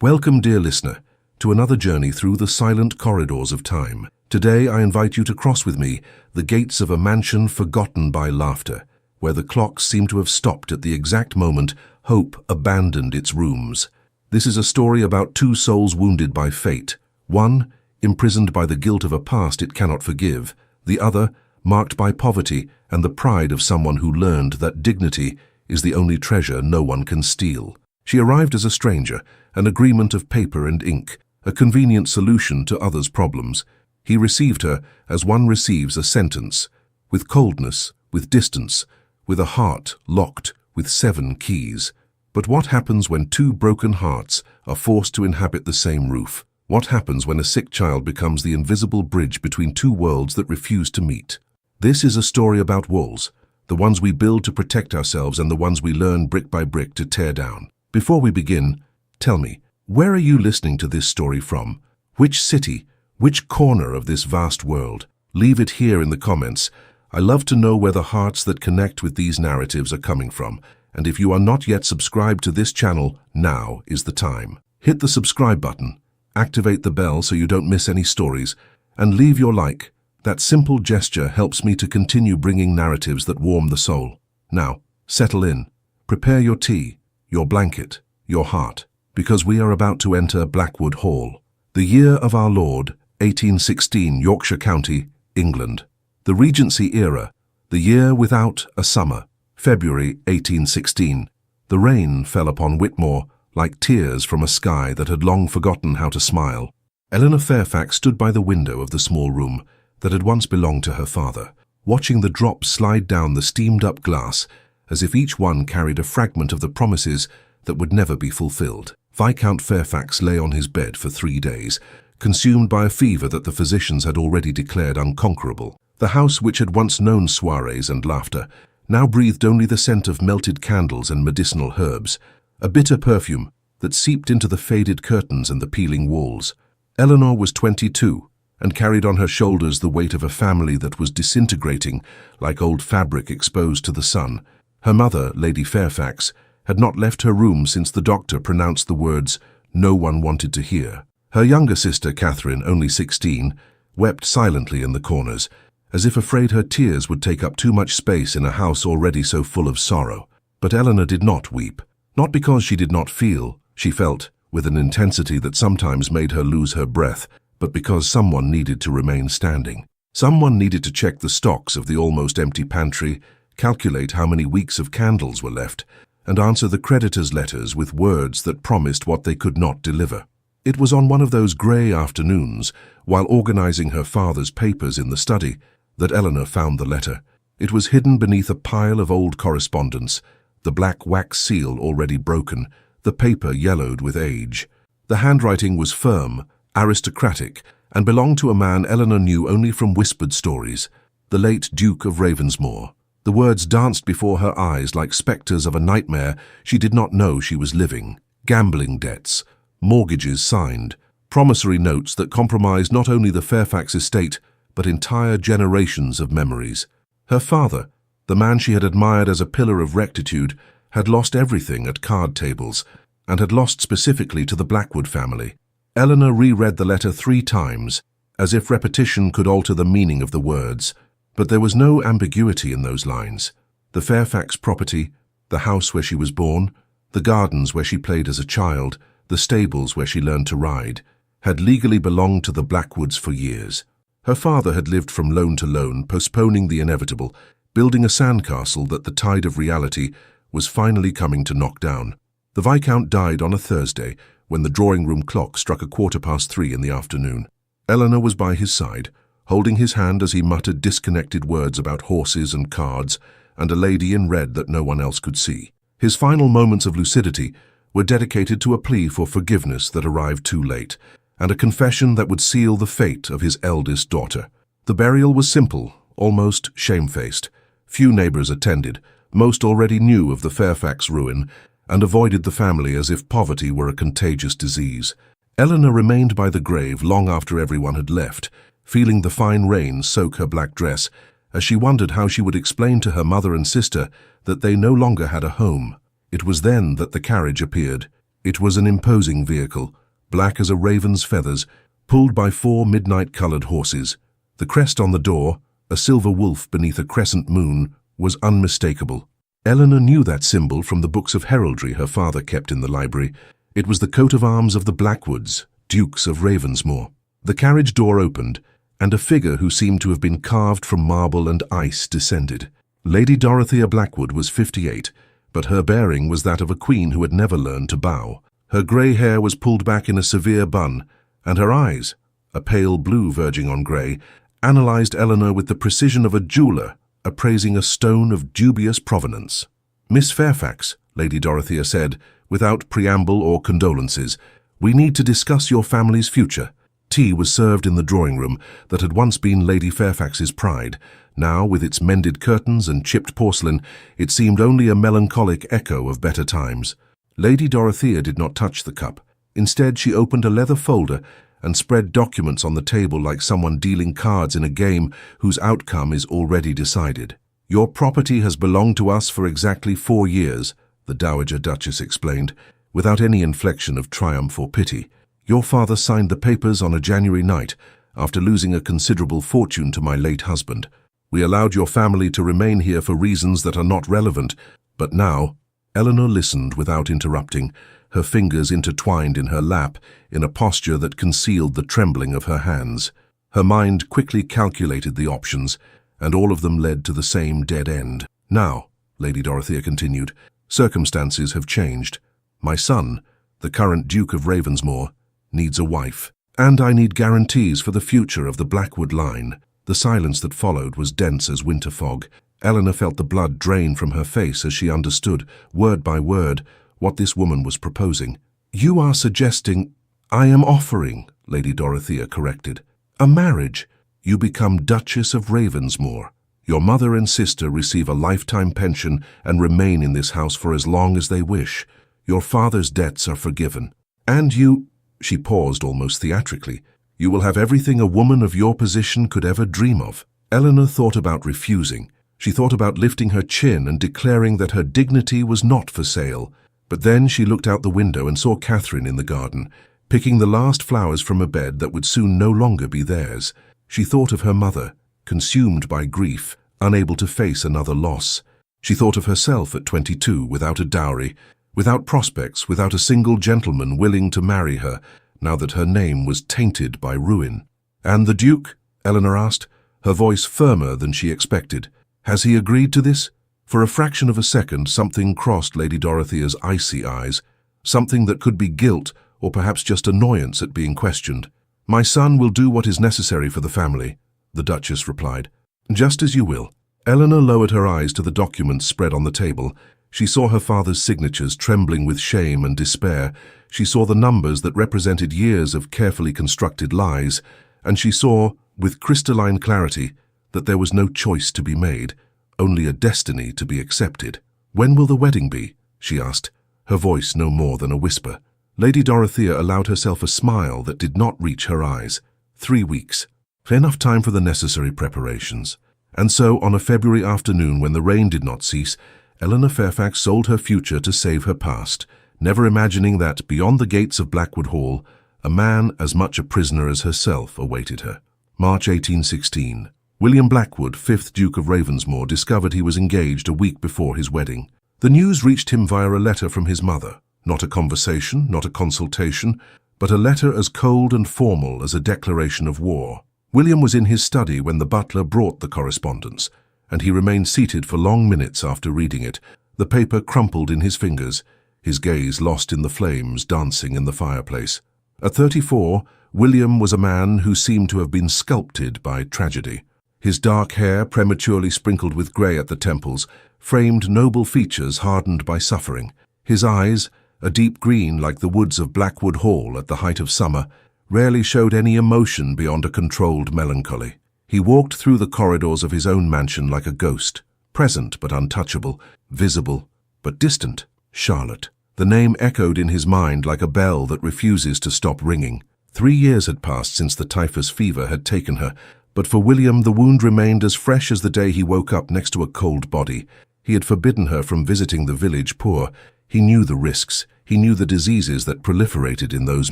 Welcome, dear listener, to another journey through the silent corridors of time. Today I invite you to cross with me the gates of a mansion forgotten by laughter, where the clocks seem to have stopped at the exact moment hope abandoned its rooms. This is a story about two souls wounded by fate, one imprisoned by the guilt of a past it cannot forgive, the other marked by poverty and the pride of someone who learned that dignity is the only treasure no one can steal. She arrived as a stranger, an agreement of paper and ink, a convenient solution to others' problems. He received her as one receives a sentence, with coldness, with distance, with a heart locked with 7 keys. But what happens when two broken hearts are forced to inhabit the same roof? What happens when a sick child becomes the invisible bridge between two worlds that refuse to meet? This is a story about walls, the ones we build to protect ourselves and the ones we learn brick by brick to tear down. Before we begin, tell me, where are you listening to this story from? Which city? Which corner of this vast world? Leave it here in the comments. I love to know where the hearts that connect with these narratives are coming from. And if you are not yet subscribed to this channel, now is the time. Hit the subscribe button, activate the bell so you don't miss any stories, and leave your like. That simple gesture helps me to continue bringing narratives that warm the soul. Now, settle in. Prepare your tea, your blanket, your heart, because we are about to enter Blackwood Hall. The year of our Lord, 1816, Yorkshire County, England. The Regency era, the year without a summer, February 1816. The rain fell upon Whitmore like tears from a sky that had long forgotten how to smile. Eleanor Fairfax stood by the window of the small room that had once belonged to her father, watching the drops slide down the steamed-up glass as if each one carried a fragment of the promises that would never be fulfilled. Viscount Fairfax lay on his bed for 3 days, consumed by a fever that the physicians had already declared unconquerable. The house, which had once known soirees and laughter, now breathed only the scent of melted candles and medicinal herbs, a bitter perfume that seeped into the faded curtains and the peeling walls. Eleanor was 22 and carried on her shoulders the weight of a family that was disintegrating like old fabric exposed to the sun. Her mother, Lady Fairfax, had not left her room since the doctor pronounced the words no one wanted to hear. Her younger sister, Catherine, only 16, wept silently in the corners, as if afraid her tears would take up too much space in a house already so full of sorrow. But Eleanor did not weep, not because she did not feel. She felt, with an intensity that sometimes made her lose her breath, but because someone needed to remain standing. Someone needed to check the stocks of the almost empty pantry, calculate how many weeks of candles were left, and answer the creditors' letters with words that promised what they could not deliver. It was on one of those grey afternoons, while organizing her father's papers in the study, that Eleanor found the letter. It was hidden beneath a pile of old correspondence, the black wax seal already broken, the paper yellowed with age. The handwriting was firm, aristocratic, and belonged to a man Eleanor knew only from whispered stories, the late Duke of Ravensmore. The words danced before her eyes like spectres of a nightmare she did not know she was living. Gambling debts, mortgages signed, promissory notes that compromised not only the Fairfax estate, but entire generations of memories. Her father, the man she had admired as a pillar of rectitude, had lost everything at card tables, and had lost specifically to the Blackwood family. Eleanor reread the letter 3 times, as if repetition could alter the meaning of the words. But there was no ambiguity in those lines. The Fairfax property, the house where she was born, the gardens where she played as a child, the stables where she learned to ride, had legally belonged to the Blackwoods for years. Her father had lived from loan to loan, postponing the inevitable, building a sandcastle that the tide of reality was finally coming to knock down. The Viscount died on a Thursday, when the drawing-room clock struck 3:15 in the afternoon. Eleanor was by his side, holding his hand as he muttered disconnected words about horses and cards, and a lady in red that no one else could see. His final moments of lucidity were dedicated to a plea for forgiveness that arrived too late, and a confession that would seal the fate of his eldest daughter. The burial was simple, almost shamefaced. Few neighbors attended, most already knew of the Fairfax ruin, and avoided the family as if poverty were a contagious disease. Eleanor remained by the grave long after everyone had left, feeling the fine rain soak her black dress, as she wondered how she would explain to her mother and sister that they no longer had a home. It was then that the carriage appeared, It was an imposing vehicle, black as a raven's feathers, pulled by 4 midnight-colored horses. The crest on the door, a silver wolf beneath a crescent moon, was unmistakable. Eleanor knew that symbol from the books of heraldry her father kept in the library. It was the coat of arms of the Blackwoods, Dukes of Ravensmore. The carriage door opened, and a figure who seemed to have been carved from marble and ice descended. Lady Dorothea Blackwood was 58, but her bearing was that of a queen who had never learned to bow. Her grey hair was pulled back in a severe bun, and her eyes, a pale blue verging on grey, analysed Eleanor with the precision of a jeweller appraising a stone of dubious provenance. "Miss Fairfax," Lady Dorothea said, without preamble or condolences, "we need to discuss your family's future." Tea was served in the drawing-room that had once been Lady Fairfax's pride. Now, with its mended curtains and chipped porcelain, it seemed only a melancholic echo of better times. Lady Dorothea did not touch the cup. Instead, she opened a leather folder and spread documents on the table like someone dealing cards in a game whose outcome is already decided. "Your property has belonged to us for exactly 4 years, the Dowager Duchess explained, without any inflection of triumph or pity. "Your father signed the papers on a January night, after losing a considerable fortune to my late husband. We allowed your family to remain here for reasons that are not relevant, but now—" Eleanor listened without interrupting, her fingers intertwined in her lap in a posture that concealed the trembling of her hands. Her mind quickly calculated the options, and all of them led to the same dead end. "Now," Lady Dorothea continued, "circumstances have changed. My son, the current Duke of Ravensmore, needs a wife, and I need guarantees for the future of the Blackwood line." The silence that followed was dense as winter fog. Eleanor felt the blood drain from her face as she understood, word by word, what this woman was proposing. "You are suggesting—" "I am offering," Lady Dorothea corrected, "a marriage. You become Duchess of Ravensmore. Your mother and sister receive a lifetime pension and remain in this house for as long as they wish. Your father's debts are forgiven. And you—" she paused almost theatrically, "you will have everything a woman of your position could ever dream of." Eleanor thought about refusing. She thought about lifting her chin and declaring that her dignity was not for sale. But then she looked out the window and saw Catherine in the garden, picking the last flowers from a bed that would soon no longer be theirs. She thought of her mother, consumed by grief, unable to face another loss. She thought of herself at 22, without a dowry, without prospects, without a single gentleman willing to marry her, now that her name was tainted by ruin. "And the Duke?" Eleanor asked, her voice firmer than she expected. "Has he agreed to this?" For a fraction of a second, something crossed Lady Dorothea's icy eyes, something that could be guilt or perhaps just annoyance at being questioned. "My son will do what is necessary for the family," the Duchess replied. "Just as you will." Eleanor lowered her eyes to the documents spread on the table. She saw her father's signatures trembling with shame and despair. She saw the numbers that represented years of carefully constructed lies, and she saw, with crystalline clarity, that there was no choice to be made, only a destiny to be accepted. "When will the wedding be?" she asked, her voice no more than a whisper. Lady Dorothea allowed herself a smile that did not reach her eyes. 3 weeks. Enough time for the necessary preparations. And so, on a February afternoon when the rain did not cease, Eleanor Fairfax sold her future to save her past, never imagining that, beyond the gates of Blackwood Hall, a man as much a prisoner as herself awaited her. March 1816. William Blackwood, 5th Duke of Ravensmore, discovered he was engaged a week before his wedding. The news reached him via a letter from his mother. Not a conversation, not a consultation, but a letter as cold and formal as a declaration of war. William was in his study when the butler brought the correspondence, and he remained seated for long minutes after reading it, the paper crumpled in his fingers, his gaze lost in the flames dancing in the fireplace. At 34, William was a man who seemed to have been sculpted by tragedy. His dark hair, prematurely sprinkled with grey at the temples, framed noble features hardened by suffering. His eyes, a deep green like the woods of Blackwood Hall at the height of summer, rarely showed any emotion beyond a controlled melancholy. He walked through the corridors of his own mansion like a ghost, present but untouchable, visible but distant. Charlotte. The name echoed in his mind like a bell that refuses to stop ringing. 3 years had passed since the typhus fever had taken her, but for William the wound remained as fresh as the day he woke up next to a cold body. He had forbidden her from visiting the village poor. He knew the risks. He knew the diseases that proliferated in those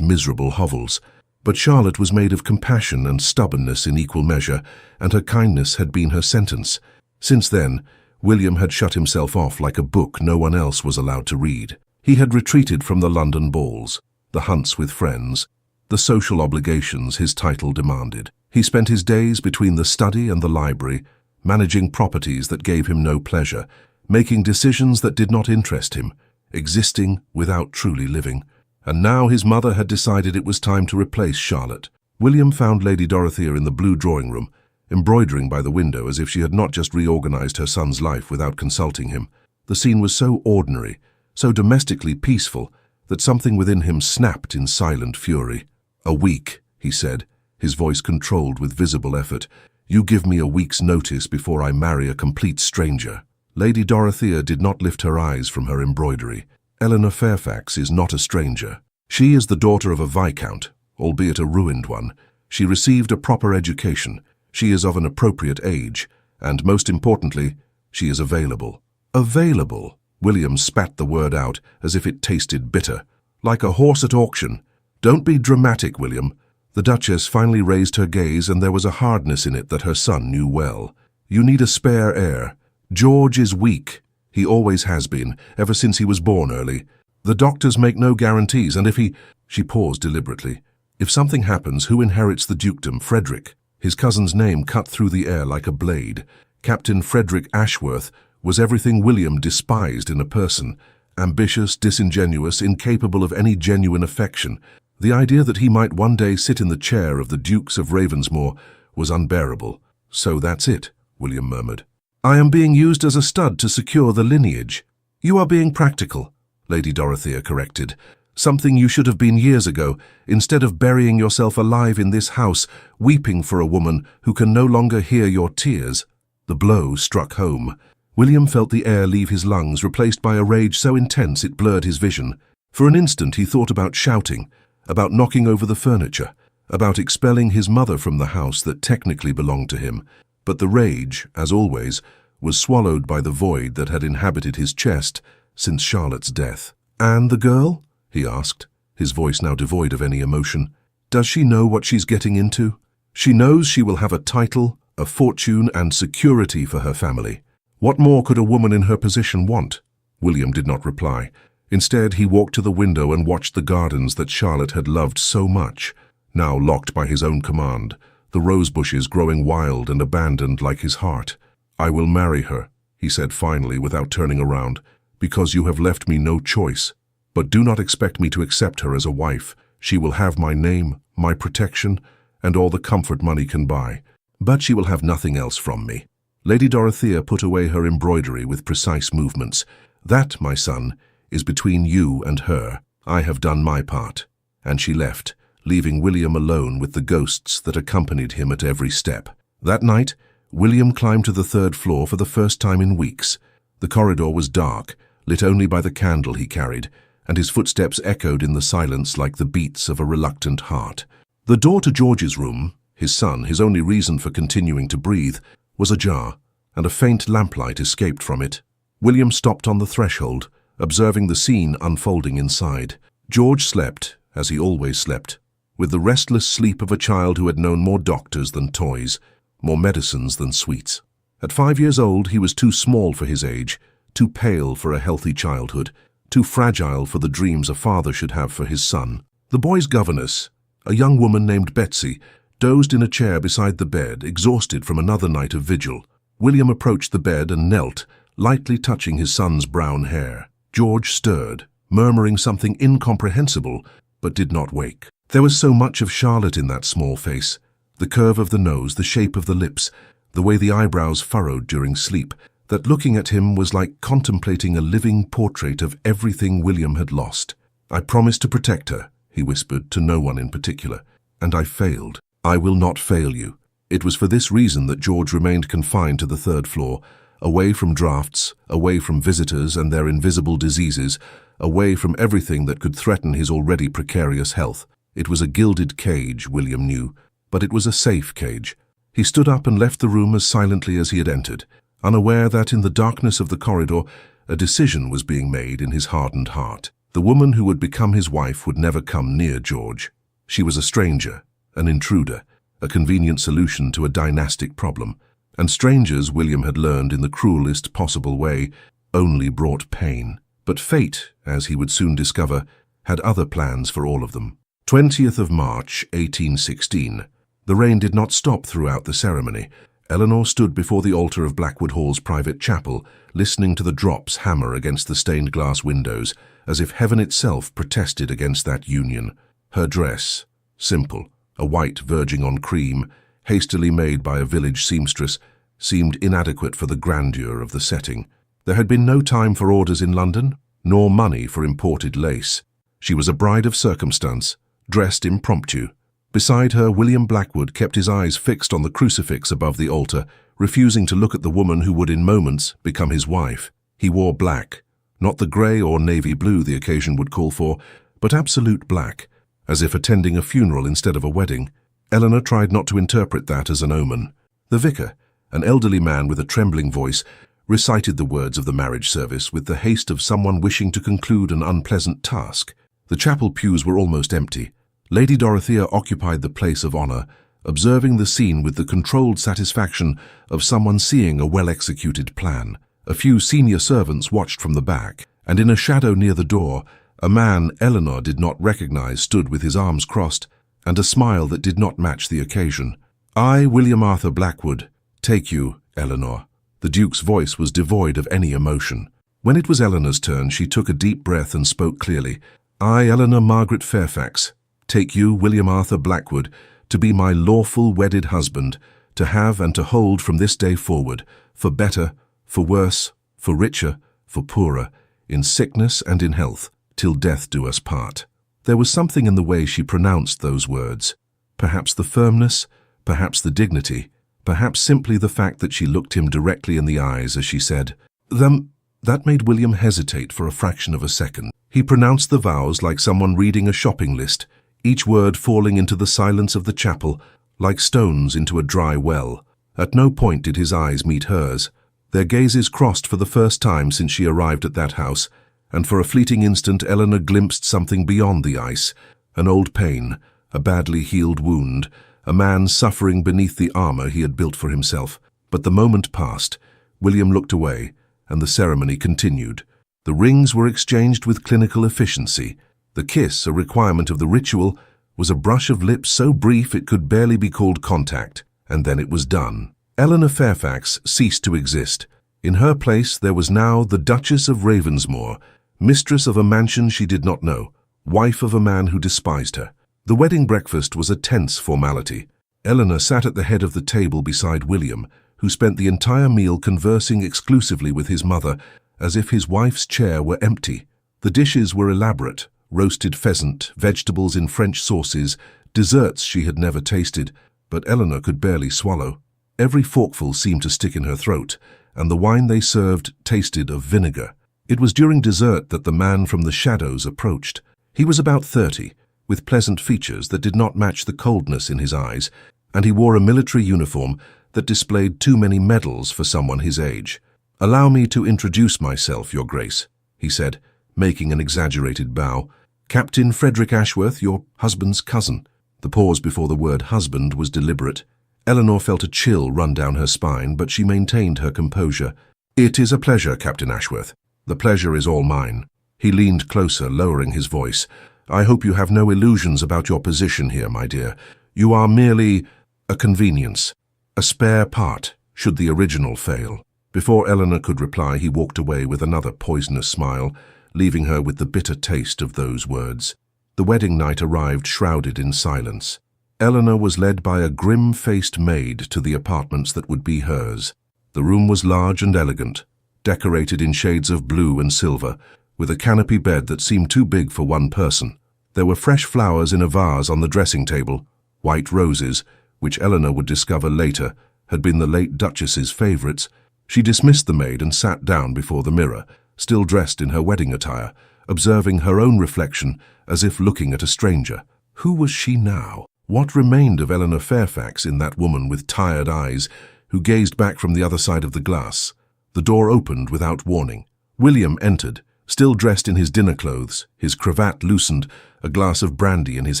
miserable hovels. But Charlotte was made of compassion and stubbornness in equal measure, and her kindness had been her sentence. Since then, William had shut himself off like a book no one else was allowed to read. He had retreated from the London balls, the hunts with friends, the social obligations his title demanded. He spent his days between the study and the library, managing properties that gave him no pleasure, making decisions that did not interest him, existing without truly living. And now his mother had decided it was time to replace Charlotte. William found Lady Dorothea in the blue drawing-room, embroidering by the window as if she had not just reorganized her son's life without consulting him. The scene was so ordinary, so domestically peaceful, that something within him snapped in silent fury. "A week," he said, his voice controlled with visible effort. "You give me a week's notice before I marry a complete stranger." Lady Dorothea did not lift her eyes from her embroidery. Eleanor Fairfax is not a stranger. She is the daughter of a viscount, albeit a ruined one. She received a proper education. She is of an appropriate age, and most importantly, she is available. Available? William spat the word out as if it tasted bitter. Like a horse at auction. Don't be dramatic, William. The Duchess finally raised her gaze, and there was a hardness in it that her son knew well. You need a spare heir. George is weak. He always has been, ever since he was born early. The doctors make no guarantees, and if he... She paused deliberately. If something happens, who inherits the dukedom? Frederick. His cousin's name cut through the air like a blade. Captain Frederick Ashworth was everything William despised in a person. Ambitious, disingenuous, incapable of any genuine affection. The idea that he might one day sit in the chair of the Dukes of Ravensmore was unbearable. "So that's it," William murmured. "I am being used as a stud to secure the lineage." "You are being practical," Lady Dorothea corrected. "Something you should have been years ago, instead of burying yourself alive in this house, weeping for a woman who can no longer hear your tears." The blow struck home. William felt the air leave his lungs, replaced by a rage so intense it blurred his vision. For an instant he thought about shouting, about knocking over the furniture, about expelling his mother from the house that technically belonged to him. But the rage, as always, was swallowed by the void that had inhabited his chest since Charlotte's death. "And the girl?" he asked, his voice now devoid of any emotion. "Does she know what she's getting into? She knows she will have a title, a fortune, and security for her family. What more could a woman in her position want?" William did not reply. Instead, he walked to the window and watched the gardens that Charlotte had loved so much, now locked by his own command, the rose bushes growing wild and abandoned like his heart. "I will marry her," he said finally without turning around, "because you have left me no choice. But do not expect me to accept her as a wife. She will have my name, my protection, and all the comfort money can buy. But she will have nothing else from me." Lady Dorothea put away her embroidery with precise movements. "That, my son, is between you and her. I have done my part." And she left, leaving William alone with the ghosts that accompanied him at every step. That night, William climbed to the 3rd floor for the first time in weeks. The corridor was dark, lit only by the candle he carried, and his footsteps echoed in the silence like the beats of a reluctant heart. The door to George's room, his son, his only reason for continuing to breathe, was ajar, and a faint lamplight escaped from it. William stopped on the threshold, observing the scene unfolding inside. George slept, as he always slept, with the restless sleep of a child who had known more doctors than toys, more medicines than sweets. At 5 years old, he was too small for his age, too pale for a healthy childhood, too fragile for the dreams a father should have for his son. The boy's governess, a young woman named Betsy, dozed in a chair beside the bed, exhausted from another night of vigil. William approached the bed and knelt, lightly touching his son's brown hair. George stirred, murmuring something incomprehensible, but did not wake. There was so much of Charlotte in that small face. The curve of the nose, the shape of the lips, the way the eyebrows furrowed during sleep, that looking at him was like contemplating a living portrait of everything William had lost. "I promised to protect her," he whispered, to no one in particular, "and I failed. I will not fail you." It was for this reason that George remained confined to the 3rd floor, away from drafts, away from visitors and their invisible diseases, away from everything that could threaten his already precarious health. It was a gilded cage, William knew, but it was a safe cage. He stood up and left the room as silently as he had entered, unaware that in the darkness of the corridor a decision was being made in his hardened heart. The woman who would become his wife would never come near George. She was a stranger, an intruder, a convenient solution to a dynastic problem. And strangers, William had learned in the cruelest possible way, only brought pain. But fate, as he would soon discover, had other plans for all of them. 20th of March, 1816. The rain did not stop throughout the ceremony. Eleanor stood before the altar of Blackwood Hall's private chapel, listening to the drops hammer against the stained glass windows, as if heaven itself protested against that union. Her dress, simple, a white verging on cream, hastily made by a village seamstress, seemed inadequate for the grandeur of the setting. There had been no time for orders in London, nor money for imported lace. She was a bride of circumstance, dressed impromptu. Beside her, William Blackwood kept his eyes fixed on the crucifix above the altar, refusing to look at the woman who would in moments become his wife. He wore black, not the grey or navy blue the occasion would call for, but absolute black, as if attending a funeral instead of a wedding. Eleanor tried not to interpret that as an omen. The vicar, an elderly man with a trembling voice, recited the words of the marriage service with the haste of someone wishing to conclude an unpleasant task. The chapel pews were almost empty. Lady Dorothea occupied the place of honour, observing the scene with the controlled satisfaction of someone seeing a well-executed plan. A few senior servants watched from the back, and in a shadow near the door, a man Eleanor did not recognise stood with his arms crossed, and a smile that did not match the occasion. "I, William Arthur Blackwood, take you, Eleanor." The Duke's voice was devoid of any emotion. When it was Eleanor's turn, she took a deep breath and spoke clearly. "I, Eleanor Margaret Fairfax, take you, William Arthur Blackwood, to be my lawful wedded husband, to have and to hold from this day forward, for better, for worse, for richer, for poorer, in sickness and in health, till death do us part." There was something in the way she pronounced those words. Perhaps the firmness, perhaps the dignity, perhaps simply the fact that she looked him directly in the eyes as she said them. That made William hesitate for a fraction of a second. He pronounced the vows like someone reading a shopping list, each word falling into the silence of the chapel, like stones into a dry well. At no point did his eyes meet hers. Their gazes crossed for the first time since she arrived at that house, and for a fleeting instant Eleanor glimpsed something beyond the ice, an old pain, a badly healed wound, a man suffering beneath the armour he had built for himself. But the moment passed. William looked away, and the ceremony continued. The rings were exchanged with clinical efficiency. The kiss, a requirement of the ritual, was a brush of lips so brief it could barely be called contact, and then it was done. Eleanor Fairfax ceased to exist. In her place there was now the Duchess of Ravensmoor, mistress of a mansion she did not know, wife of a man who despised her. The wedding breakfast was a tense formality. Eleanor sat at the head of the table beside William, who spent the entire meal conversing exclusively with his mother, as if his wife's chair were empty. The dishes were elaborate: roasted pheasant, vegetables in French sauces, desserts she had never tasted, but Eleanor could barely swallow. Every forkful seemed to stick in her throat, and the wine they served tasted of vinegar. It was during dessert that the man from the shadows approached. He was about 30, with pleasant features that did not match the coldness in his eyes, and he wore a military uniform that displayed too many medals for someone his age. "Allow me to introduce myself, Your Grace," he said, making an exaggerated bow. "Captain Frederick Ashworth, your husband's cousin." The pause before the word husband was deliberate. Eleanor felt a chill run down her spine, but she maintained her composure. "It is a pleasure, Captain Ashworth. The pleasure is all mine." He leaned closer, lowering his voice. "I hope you have no illusions about your position here, my dear. You are merely a convenience, a spare part, should the original fail." Before Eleanor could reply, he walked away with another poisonous smile, leaving her with the bitter taste of those words. The wedding night arrived shrouded in silence. Eleanor was led by a grim-faced maid to the apartments that would be hers. The room was large and elegant, decorated in shades of blue and silver, with a canopy bed that seemed too big for one person. There were fresh flowers in a vase on the dressing table, white roses, which Eleanor would discover later had been the late Duchess's favourites. She dismissed the maid and sat down before the mirror, still dressed in her wedding attire, observing her own reflection as if looking at a stranger. Who was she now? What remained of Eleanor Fairfax in that woman with tired eyes who gazed back from the other side of the glass? The door opened without warning. William entered, still dressed in his dinner clothes, his cravat loosened, a glass of brandy in his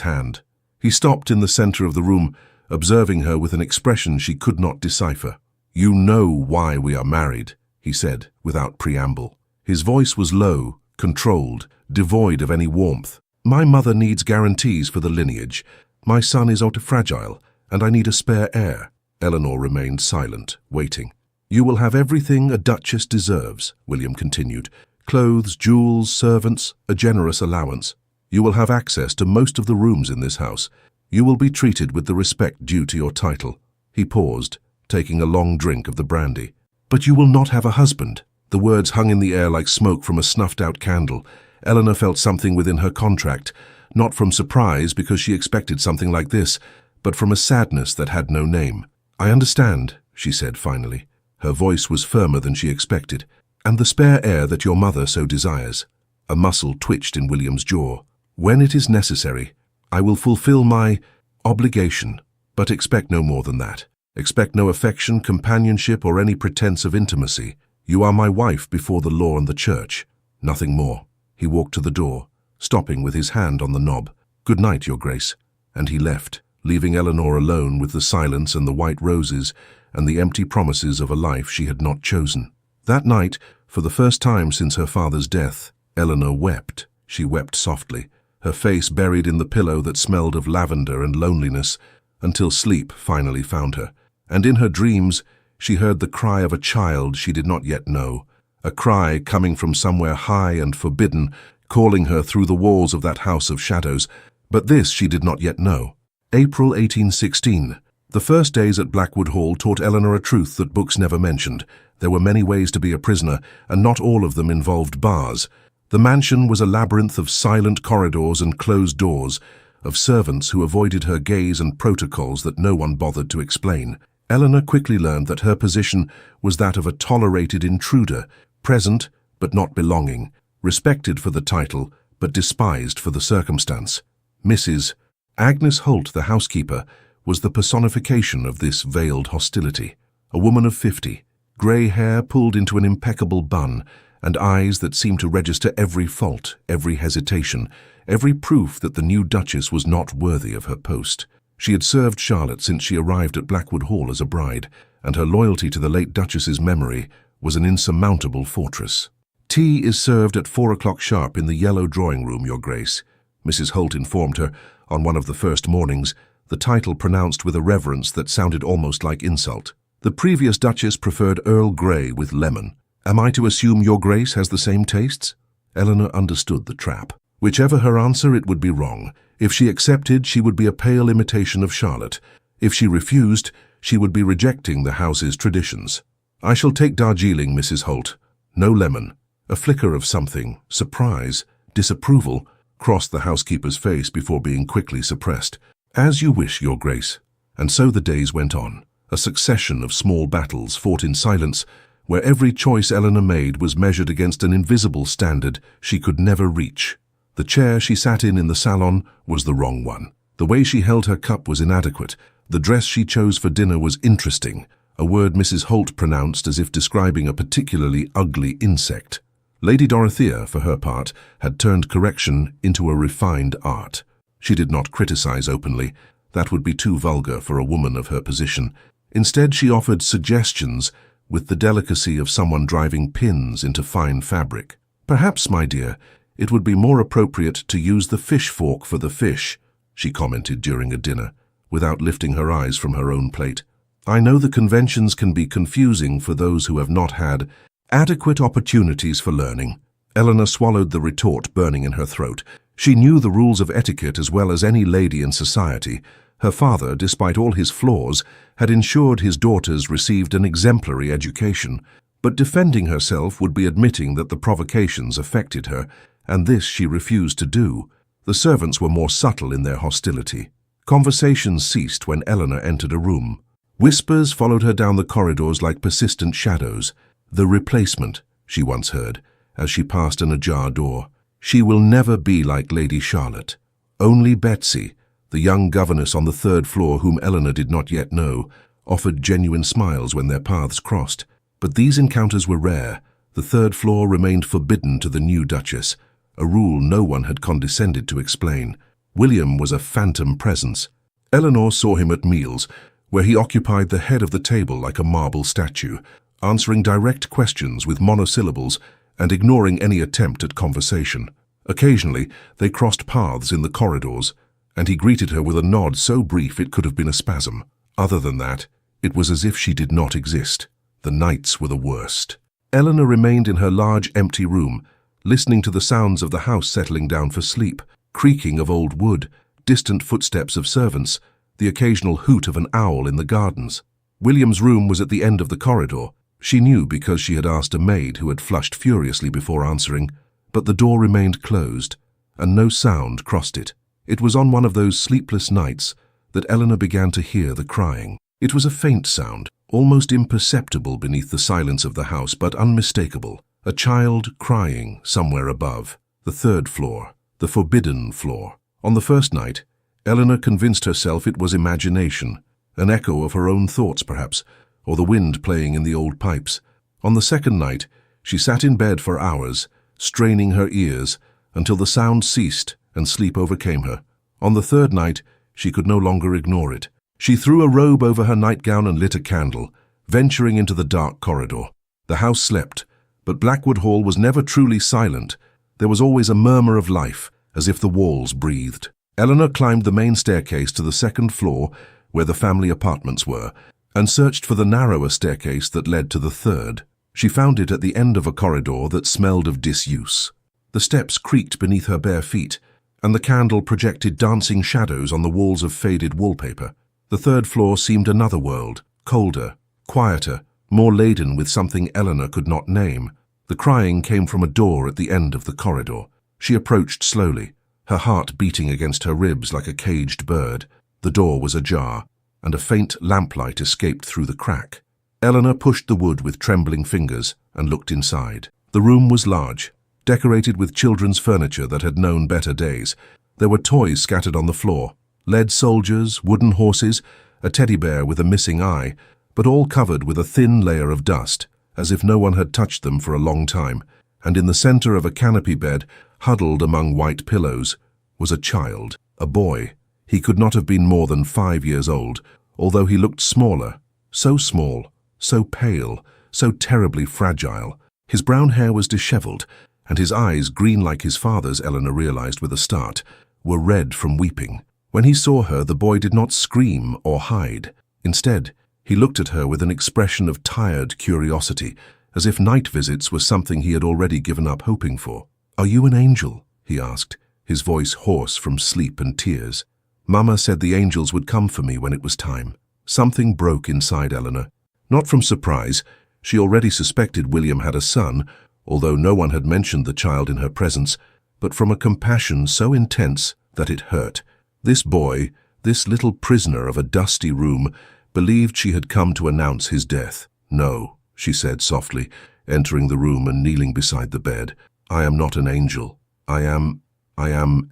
hand. He stopped in the center of the room, observing her with an expression she could not decipher. "You know why we are married," he said, without preamble. His voice was low, controlled, devoid of any warmth. "My mother needs guarantees for the lineage. My son is fragile, and I need a spare heir." Eleanor remained silent, waiting. "You will have everything a duchess deserves," William continued. "Clothes, jewels, servants, a generous allowance. You will have access to most of the rooms in this house. You will be treated with the respect due to your title." He paused, taking a long drink of the brandy. "But you will not have a husband." The words hung in the air like smoke from a snuffed-out candle. Eleanor felt something within her contract, not from surprise because she expected something like this, but from a sadness that had no name. "I understand," she said finally. Her voice was firmer than she expected. "And the spare heir that your mother so desires." A muscle twitched in William's jaw. "When it is necessary, I will fulfill my obligation, but expect no more than that. Expect no affection, companionship, or any pretense of intimacy. You are my wife before the law and the church. Nothing more." He walked to the door, stopping with his hand on the knob. "Good night, Your Grace." And he left, leaving Eleanor alone with the silence and the white roses and the empty promises of a life she had not chosen. That night, for the first time since her father's death, Eleanor wept. She wept softly, her face buried in the pillow that smelled of lavender and loneliness, until sleep finally found her. And in her dreams, she heard the cry of a child she did not yet know, a cry coming from somewhere high and forbidden, calling her through the walls of that house of shadows. But this she did not yet know. April 1816. The first days at Blackwood Hall taught Eleanor a truth that books never mentioned. There were many ways to be a prisoner, and not all of them involved bars. The mansion was a labyrinth of silent corridors and closed doors, of servants who avoided her gaze and protocols that no one bothered to explain. Eleanor quickly learned that her position was that of a tolerated intruder, present but not belonging, respected for the title but despised for the circumstance. Mrs. Agnes Holt, the housekeeper, was the personification of this veiled hostility. A woman of 50, grey hair pulled into an impeccable bun, and eyes that seemed to register every fault, every hesitation, every proof that the new Duchess was not worthy of her post. She had served Charlotte since she arrived at Blackwood Hall as a bride, and her loyalty to the late Duchess's memory was an insurmountable fortress. "Tea is served at 4 o'clock sharp in the yellow drawing-room, Your Grace," Mrs. Holt informed her on one of the first mornings, the title pronounced with a reverence that sounded almost like insult. "The previous Duchess preferred Earl Grey with lemon. Am I to assume Your Grace has the same tastes?" Eleanor understood the trap. Whichever her answer, it would be wrong. If she accepted, she would be a pale imitation of Charlotte. If she refused, she would be rejecting the house's traditions. "I shall take Darjeeling, Mrs. Holt. No lemon." A flicker of something, surprise, disapproval, crossed the housekeeper's face before being quickly suppressed. "As you wish, Your Grace." And so the days went on, a succession of small battles fought in silence, where every choice Eleanor made was measured against an invisible standard she could never reach. The chair she sat in the salon was the wrong one. The way she held her cup was inadequate. The dress she chose for dinner was interesting, a word Mrs. Holt pronounced as if describing a particularly ugly insect. Lady Dorothea, for her part, had turned correction into a refined art. She did not criticize openly. That would be too vulgar for a woman of her position. Instead, she offered suggestions with the delicacy of someone driving pins into fine fabric. "Perhaps, my dear, it would be more appropriate to use the fish fork for the fish," she commented during a dinner, without lifting her eyes from her own plate. "I know the conventions can be confusing for those who have not had adequate opportunities for learning." Eleanor swallowed the retort burning in her throat. She knew the rules of etiquette as well as any lady in society. Her father, despite all his flaws, had ensured his daughters received an exemplary education. But defending herself would be admitting that the provocations affected her, and this she refused to do. The servants were more subtle in their hostility. Conversations ceased when Eleanor entered a room. Whispers followed her down the corridors like persistent shadows. "The replacement," she once heard, as she passed an ajar door. "She will never be like Lady Charlotte." Only Betsy, the young governess on the 3rd floor whom Eleanor did not yet know, offered genuine smiles when their paths crossed. But these encounters were rare. The third floor remained forbidden to the new Duchess, a rule no one had condescended to explain. William was a phantom presence. Eleanor saw him at meals, where he occupied the head of the table like a marble statue, answering direct questions with monosyllables and ignoring any attempt at conversation. Occasionally, they crossed paths in the corridors, and he greeted her with a nod so brief it could have been a spasm. Other than that, it was as if she did not exist. The nights were the worst. Eleanor remained in her large empty room, listening to the sounds of the house settling down for sleep, creaking of old wood, distant footsteps of servants, the occasional hoot of an owl in the gardens. William's room was at the end of the corridor. She knew because she had asked a maid who had flushed furiously before answering, but the door remained closed, and no sound crossed it. It was on one of those sleepless nights that Eleanor began to hear the crying. It was a faint sound, almost imperceptible beneath the silence of the house, but unmistakable. A child crying somewhere above. The third floor, the forbidden floor. On the first night, Eleanor convinced herself it was imagination, an echo of her own thoughts perhaps, or the wind playing in the old pipes. On the second night, she sat in bed for hours, straining her ears, until the sound ceased and sleep overcame her. On the third night, she could no longer ignore it. She threw a robe over her nightgown and lit a candle, venturing into the dark corridor. The house slept, but Blackwood Hall was never truly silent. There was always a murmur of life, as if the walls breathed. Eleanor climbed the main staircase to the second floor, where the family apartments were, and searched for the narrower staircase that led to the third. She found it at the end of a corridor that smelled of disuse. The steps creaked beneath her bare feet, and the candle projected dancing shadows on the walls of faded wallpaper. The third floor seemed another world, colder, quieter, more laden with something Eleanor could not name. The crying came from a door at the end of the corridor. She approached slowly, her heart beating against her ribs like a caged bird. The door was ajar, and a faint lamplight escaped through the crack. Eleanor pushed the wood with trembling fingers and looked inside. The room was large, decorated with children's furniture that had known better days. There were toys scattered on the floor, lead soldiers, wooden horses, a teddy bear with a missing eye, but all covered with a thin layer of dust, as if no one had touched them for a long time. And in the center of a canopy bed, huddled among white pillows, was a child, a boy. He could not have been more than 5 years old, although he looked smaller, so small, so pale, so terribly fragile. His brown hair was disheveled, and his eyes, green like his father's, Eleanor realized with a start, were red from weeping. When he saw her, the boy did not scream or hide. Instead, he looked at her with an expression of tired curiosity, as if night visits were something he had already given up hoping for. "Are you an angel?" he asked, his voice hoarse from sleep and tears. "Mama said the angels would come for me when it was time." Something broke inside Eleanor. Not from surprise. She already suspected William had a son, although no one had mentioned the child in her presence, but from a compassion so intense that it hurt. This boy, this little prisoner of a dusty room, believed she had come to announce his death. "No," she said softly, entering the room and kneeling beside the bed. "I am not an angel. I am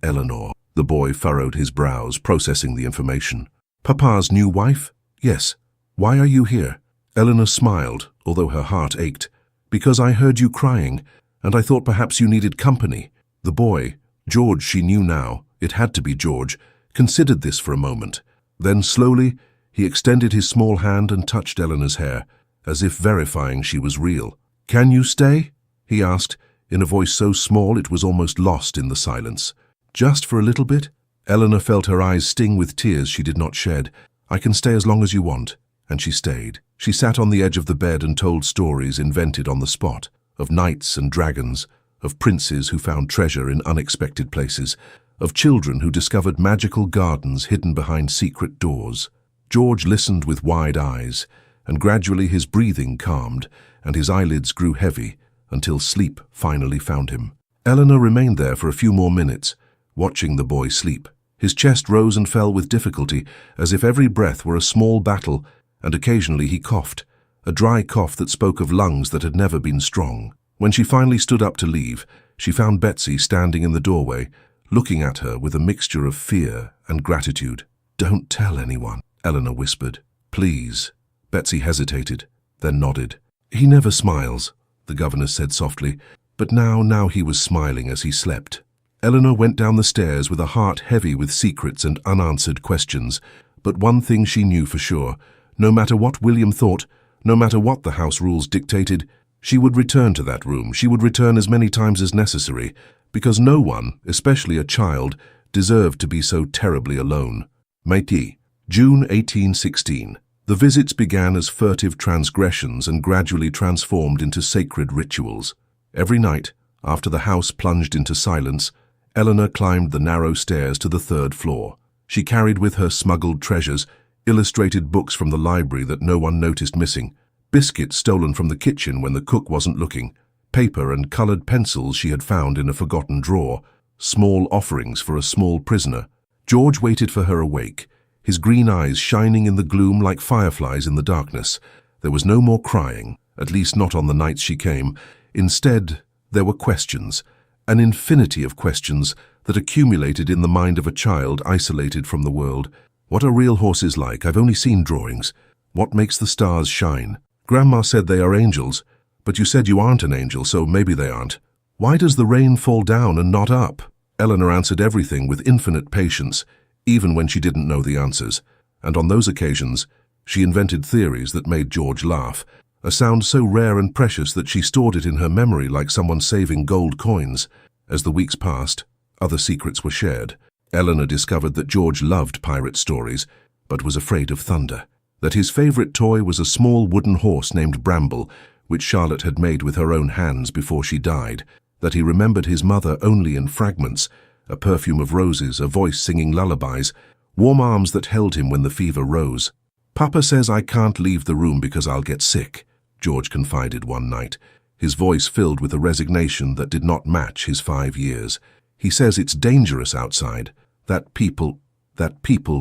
Eleanor." The boy furrowed his brows, processing the information. "Papa's new wife?" "Yes." "Why are you here?" Eleanor smiled, although her heart ached. "Because I heard you crying, and I thought perhaps you needed company." The boy, George she knew now, it had to be George, considered this for a moment. Then slowly, he extended his small hand and touched Eleanor's hair, as if verifying she was real. "Can you stay?" he asked, in a voice so small it was almost lost in the silence. "Just for a little bit?" Eleanor felt her eyes sting with tears she did not shed. "I can stay as long as you want." And she stayed. She sat on the edge of the bed and told stories invented on the spot, of knights and dragons, of princes who found treasure in unexpected places, of children who discovered magical gardens hidden behind secret doors. George listened with wide eyes, and gradually his breathing calmed, and his eyelids grew heavy, until sleep finally found him. Eleanor remained there for a few more minutes, watching the boy sleep. His chest rose and fell with difficulty, as if every breath were a small battle, and occasionally he coughed, a dry cough that spoke of lungs that had never been strong. When she finally stood up to leave, she found Betsy standing in the doorway, looking at her with a mixture of fear and gratitude. "Don't tell anyone," Eleanor whispered. "Please." Betsy hesitated, then nodded. "He never smiles." the governess said softly, but now he was smiling as he slept. Eleanor went down the stairs with a heart heavy with secrets and unanswered questions, but one thing she knew for sure: no matter what William thought, no matter what the house rules dictated, she would return to that room. She would return as many times as necessary, because no one, especially a child, deserved to be so terribly alone. Métis, June 1816. The visits began as furtive transgressions and gradually transformed into sacred rituals. Every night, after the house plunged into silence, Eleanor climbed the narrow stairs to the 3rd floor. She carried with her smuggled treasures, illustrated books from the library that no one noticed missing, biscuits stolen from the kitchen when the cook wasn't looking, paper and colored pencils she had found in a forgotten drawer, small offerings for a small prisoner. George waited for her awake, his green eyes shining in the gloom like fireflies in the darkness. There was no more crying, at least not on the nights she came. Instead, there were questions, an infinity of questions that accumulated in the mind of a child isolated from the world. What are real horses like? I've only seen drawings. What makes the stars shine? Grandma said they are angels, but you said you aren't an angel, so maybe they aren't. Why does the rain fall down and not up? Eleanor answered everything with infinite patience, even when she didn't know the answers. And on those occasions, she invented theories that made George laugh, a sound so rare and precious that she stored it in her memory like someone saving gold coins. As the weeks passed, other secrets were shared. Eleanor discovered that George loved pirate stories, but was afraid of thunder. That his favorite toy was a small wooden horse named Bramble, which Charlotte had made with her own hands before she died. That he remembered his mother only in fragments, a perfume of roses, a voice singing lullabies, warm arms that held him when the fever rose. "Papa says I can't leave the room because I'll get sick," George confided one night, his voice filled with a resignation that did not match his 5 years. "He says it's dangerous outside, that people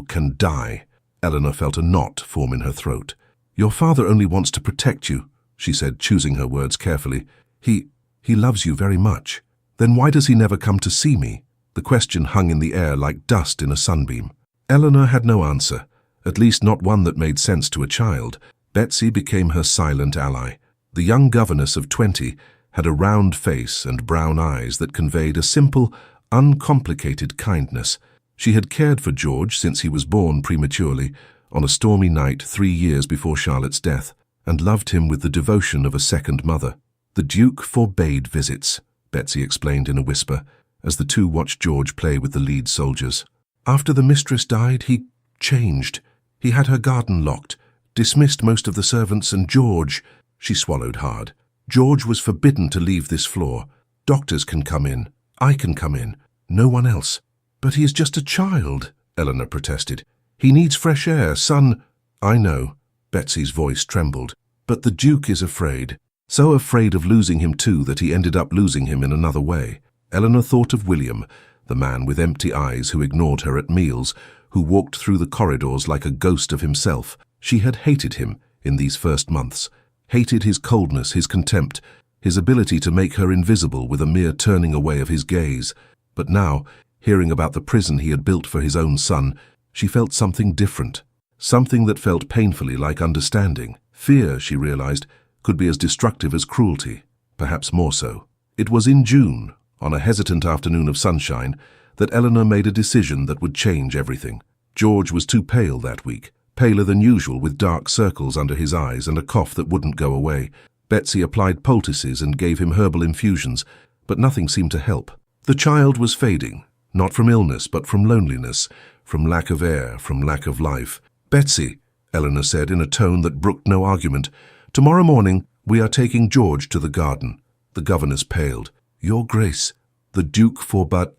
can die." Eleanor felt a knot form in her throat. "Your father only wants to protect you," she said, choosing her words carefully. He loves you very much. Then why does he never come to see me?" The question hung in the air like dust in a sunbeam. Eleanor had no answer, at least not one that made sense to a child. Betsy became her silent ally. The young governess of 20 had a round face and brown eyes that conveyed a simple, uncomplicated kindness. She had cared for George since he was born prematurely, on a stormy night 3 years before Charlotte's death, and loved him with the devotion of a second mother. "The Duke forbade visits," Betsy explained in a whisper, as the two watched George play with the lead soldiers. "After the mistress died, he changed. He had her garden locked, dismissed most of the servants, and George—" She swallowed hard. "George was forbidden to leave this floor. Doctors can come in. I can come in. No one else." "But he is just a child," Eleanor protested. "He needs fresh air, sun—" "I know," Betsy's voice trembled. "But the Duke is afraid. So afraid of losing him too that he ended up losing him in another way." Eleanor thought of William, the man with empty eyes who ignored her at meals, who walked through the corridors like a ghost of himself. She had hated him in these first months, hated his coldness, his contempt, his ability to make her invisible with a mere turning away of his gaze. But now, hearing about the prison he had built for his own son, she felt something different, something that felt painfully like understanding. Fear, she realized, could be as destructive as cruelty, perhaps more so. It was in June, on a hesitant afternoon of sunshine, that Eleanor made a decision that would change everything. George was too pale that week, paler than usual, with dark circles under his eyes and a cough that wouldn't go away. Betsy applied poultices and gave him herbal infusions, but nothing seemed to help. The child was fading, not from illness but from loneliness, from lack of air, from lack of life. "Betsy," Eleanor said in a tone that brooked no argument, "tomorrow morning we are taking George to the garden." The governess paled. "Your Grace, the Duke forbade—"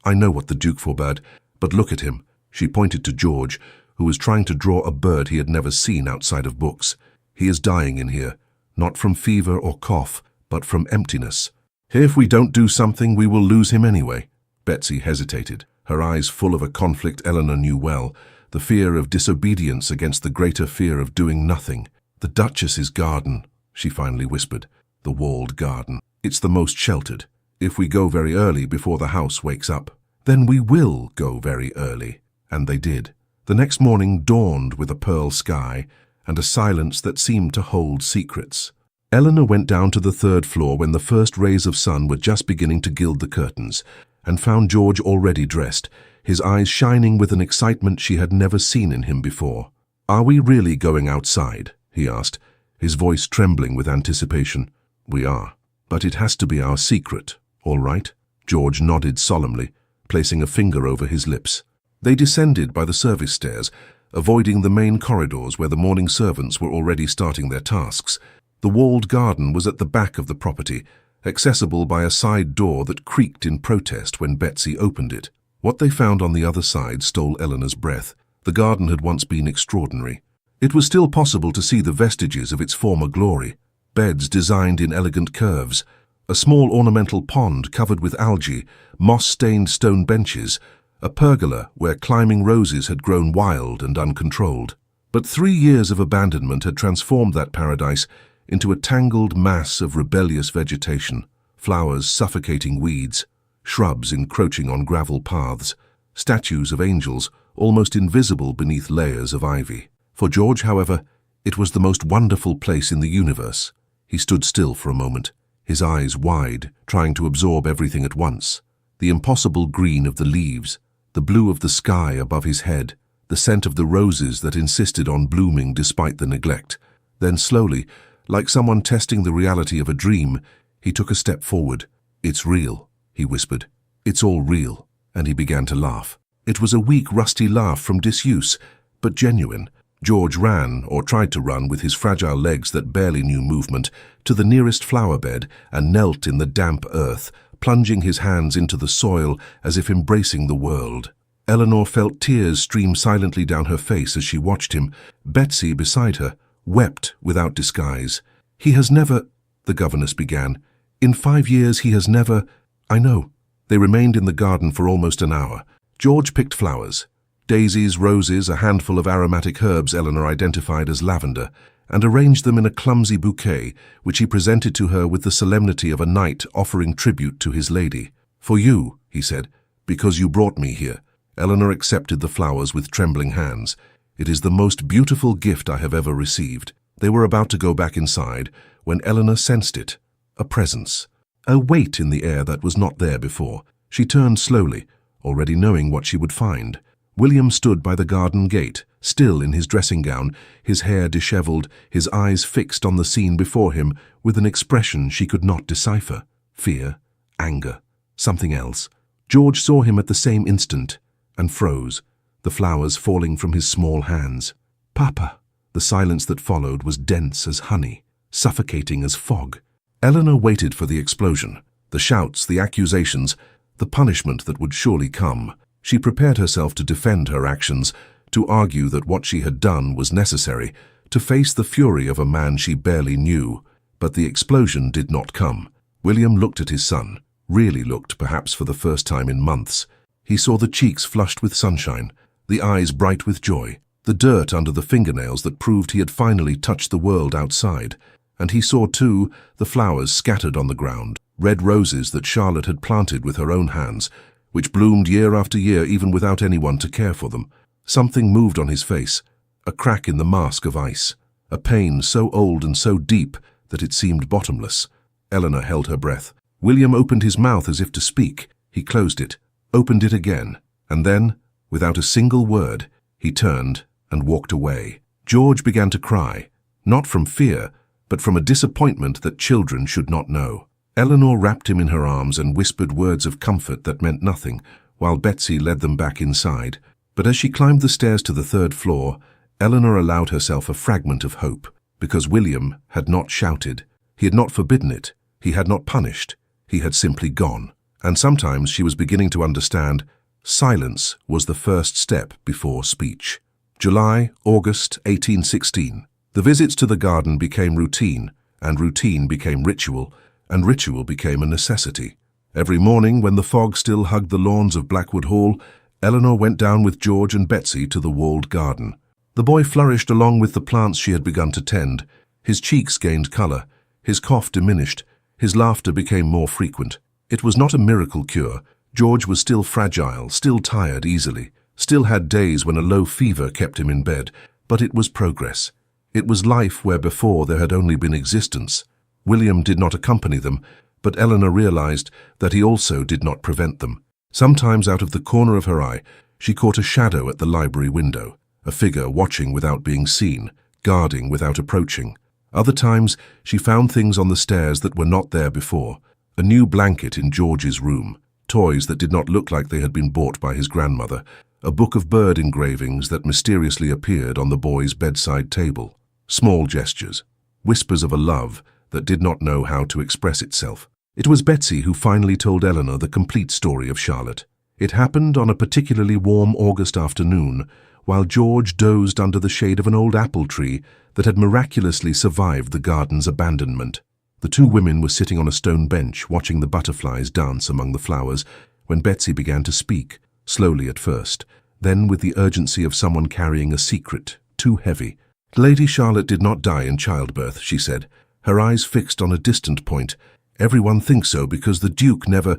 "I know what the Duke forbade, but look at him." She pointed to George, who was trying to draw a bird he had never seen outside of books. "He is dying in here, not from fever or cough, but from emptiness. If we don't do something, we will lose him anyway." Betsy hesitated, her eyes full of a conflict Eleanor knew well, the fear of disobedience against the greater fear of doing nothing. "The Duchess's garden," she finally whispered. "The walled garden. It's the most sheltered. If we go very early before the house wakes up." "Then we will go very early." And they did. The next morning dawned with a pearl sky and a silence that seemed to hold secrets. Eleanor went down to the third floor when the first rays of sun were just beginning to gild the curtains, and found George already dressed, his eyes shining with an excitement she had never seen in him before. "Are we really going outside?" he asked, his voice trembling with anticipation. "We are. But it has to be our secret, all right?" George nodded solemnly, placing a finger over his lips. They descended by the service stairs, avoiding the main corridors where the morning servants were already starting their tasks. The walled garden was at the back of the property, accessible by a side door that creaked in protest when Betsy opened it. What they found on the other side stole Eleanor's breath. The garden had once been extraordinary. It was still possible to see the vestiges of its former glory. Beds designed in elegant curves, a small ornamental pond covered with algae, moss-stained stone benches, a pergola where climbing roses had grown wild and uncontrolled. But 3 years of abandonment had transformed that paradise into a tangled mass of rebellious vegetation, flowers suffocating weeds, shrubs encroaching on gravel paths, statues of angels almost invisible beneath layers of ivy. For George, however, it was the most wonderful place in the universe. He stood still for a moment, his eyes wide, trying to absorb everything at once. The impossible green of the leaves, the blue of the sky above his head, the scent of the roses that insisted on blooming despite the neglect. Then slowly, like someone testing the reality of a dream, he took a step forward. "It's real," he whispered. "It's all real." And he began to laugh. It was a weak, rusty laugh from disuse, but genuine. George ran, or tried to run with his fragile legs that barely knew movement, to the nearest flower bed and knelt in the damp earth, plunging his hands into the soil as if embracing the world. Eleanor felt tears stream silently down her face as she watched him. Betsy, beside her, wept without disguise. "He has never," the governess began. "In 5 years he has never—" "I know." They remained in the garden for almost an hour. George picked flowers. Daisies, roses, a handful of aromatic herbs Eleanor identified as lavender, and arranged them in a clumsy bouquet, which he presented to her with the solemnity of a knight offering tribute to his lady. "For you," he said, "because you brought me here." Eleanor accepted the flowers with trembling hands. "It is the most beautiful gift I have ever received." They were about to go back inside when Eleanor sensed it, a presence, a weight in the air that was not there before. She turned slowly, already knowing what she would find. William stood by the garden gate, still in his dressing gown, his hair disheveled, his eyes fixed on the scene before him with an expression she could not decipher. Fear, anger, something else. George saw him at the same instant and froze, the flowers falling from his small hands. "Papa!" The silence that followed was dense as honey, suffocating as fog. Eleanor waited for the explosion, the shouts, the accusations, the punishment that would surely come. She prepared herself to defend her actions, to argue that what she had done was necessary, to face the fury of a man she barely knew. But the explosion did not come. William looked at his son, really looked perhaps for the first time in months. He saw the cheeks flushed with sunshine, the eyes bright with joy, the dirt under the fingernails that proved he had finally touched the world outside. And he saw, too, the flowers scattered on the ground, red roses that Charlotte had planted with her own hands, which bloomed year after year even without anyone to care for them. Something moved on his face, a crack in the mask of ice, a pain so old and so deep that it seemed bottomless. Eleanor held her breath. William opened his mouth as if to speak. He closed it, opened it again, and then, without a single word, he turned and walked away. George began to cry, not from fear, but from a disappointment that children should not know. Eleanor wrapped him in her arms and whispered words of comfort that meant nothing, while Betsy led them back inside. But as she climbed the stairs to the third floor, Eleanor allowed herself a fragment of hope, because William had not shouted. He had not forbidden it. He had not punished. He had simply gone. And sometimes she was beginning to understand silence was the first step before speech. July, August 1816. The visits to the garden became routine, and routine became ritual, and ritual became a necessity. Every morning, when the fog still hugged the lawns of Blackwood Hall, Eleanor went down with George and Betsy to the walled garden. The boy flourished along with the plants she had begun to tend. His cheeks gained color, his cough diminished, his laughter became more frequent. It was not a miracle cure. George was still fragile, still tired easily, still had days when a low fever kept him in bed, but it was progress. It was life where before there had only been existence. William did not accompany them, but Eleanor realized that he also did not prevent them. Sometimes out of the corner of her eye, she caught a shadow at the library window, a figure watching without being seen, guarding without approaching. Other times, she found things on the stairs that were not there before. A new blanket in George's room, toys that did not look like they had been bought by his grandmother, a book of bird engravings that mysteriously appeared on the boy's bedside table. Small gestures, whispers of a love that did not know how to express itself. It was Betsy who finally told Eleanor the complete story of Charlotte. It happened on a particularly warm August afternoon, while George dozed under the shade of an old apple tree that had miraculously survived the garden's abandonment. The two women were sitting on a stone bench watching the butterflies dance among the flowers when Betsy began to speak, slowly at first, then with the urgency of someone carrying a secret, too heavy. Lady Charlotte did not die in childbirth, she said, her eyes fixed on a distant point. Everyone thinks so because the Duke never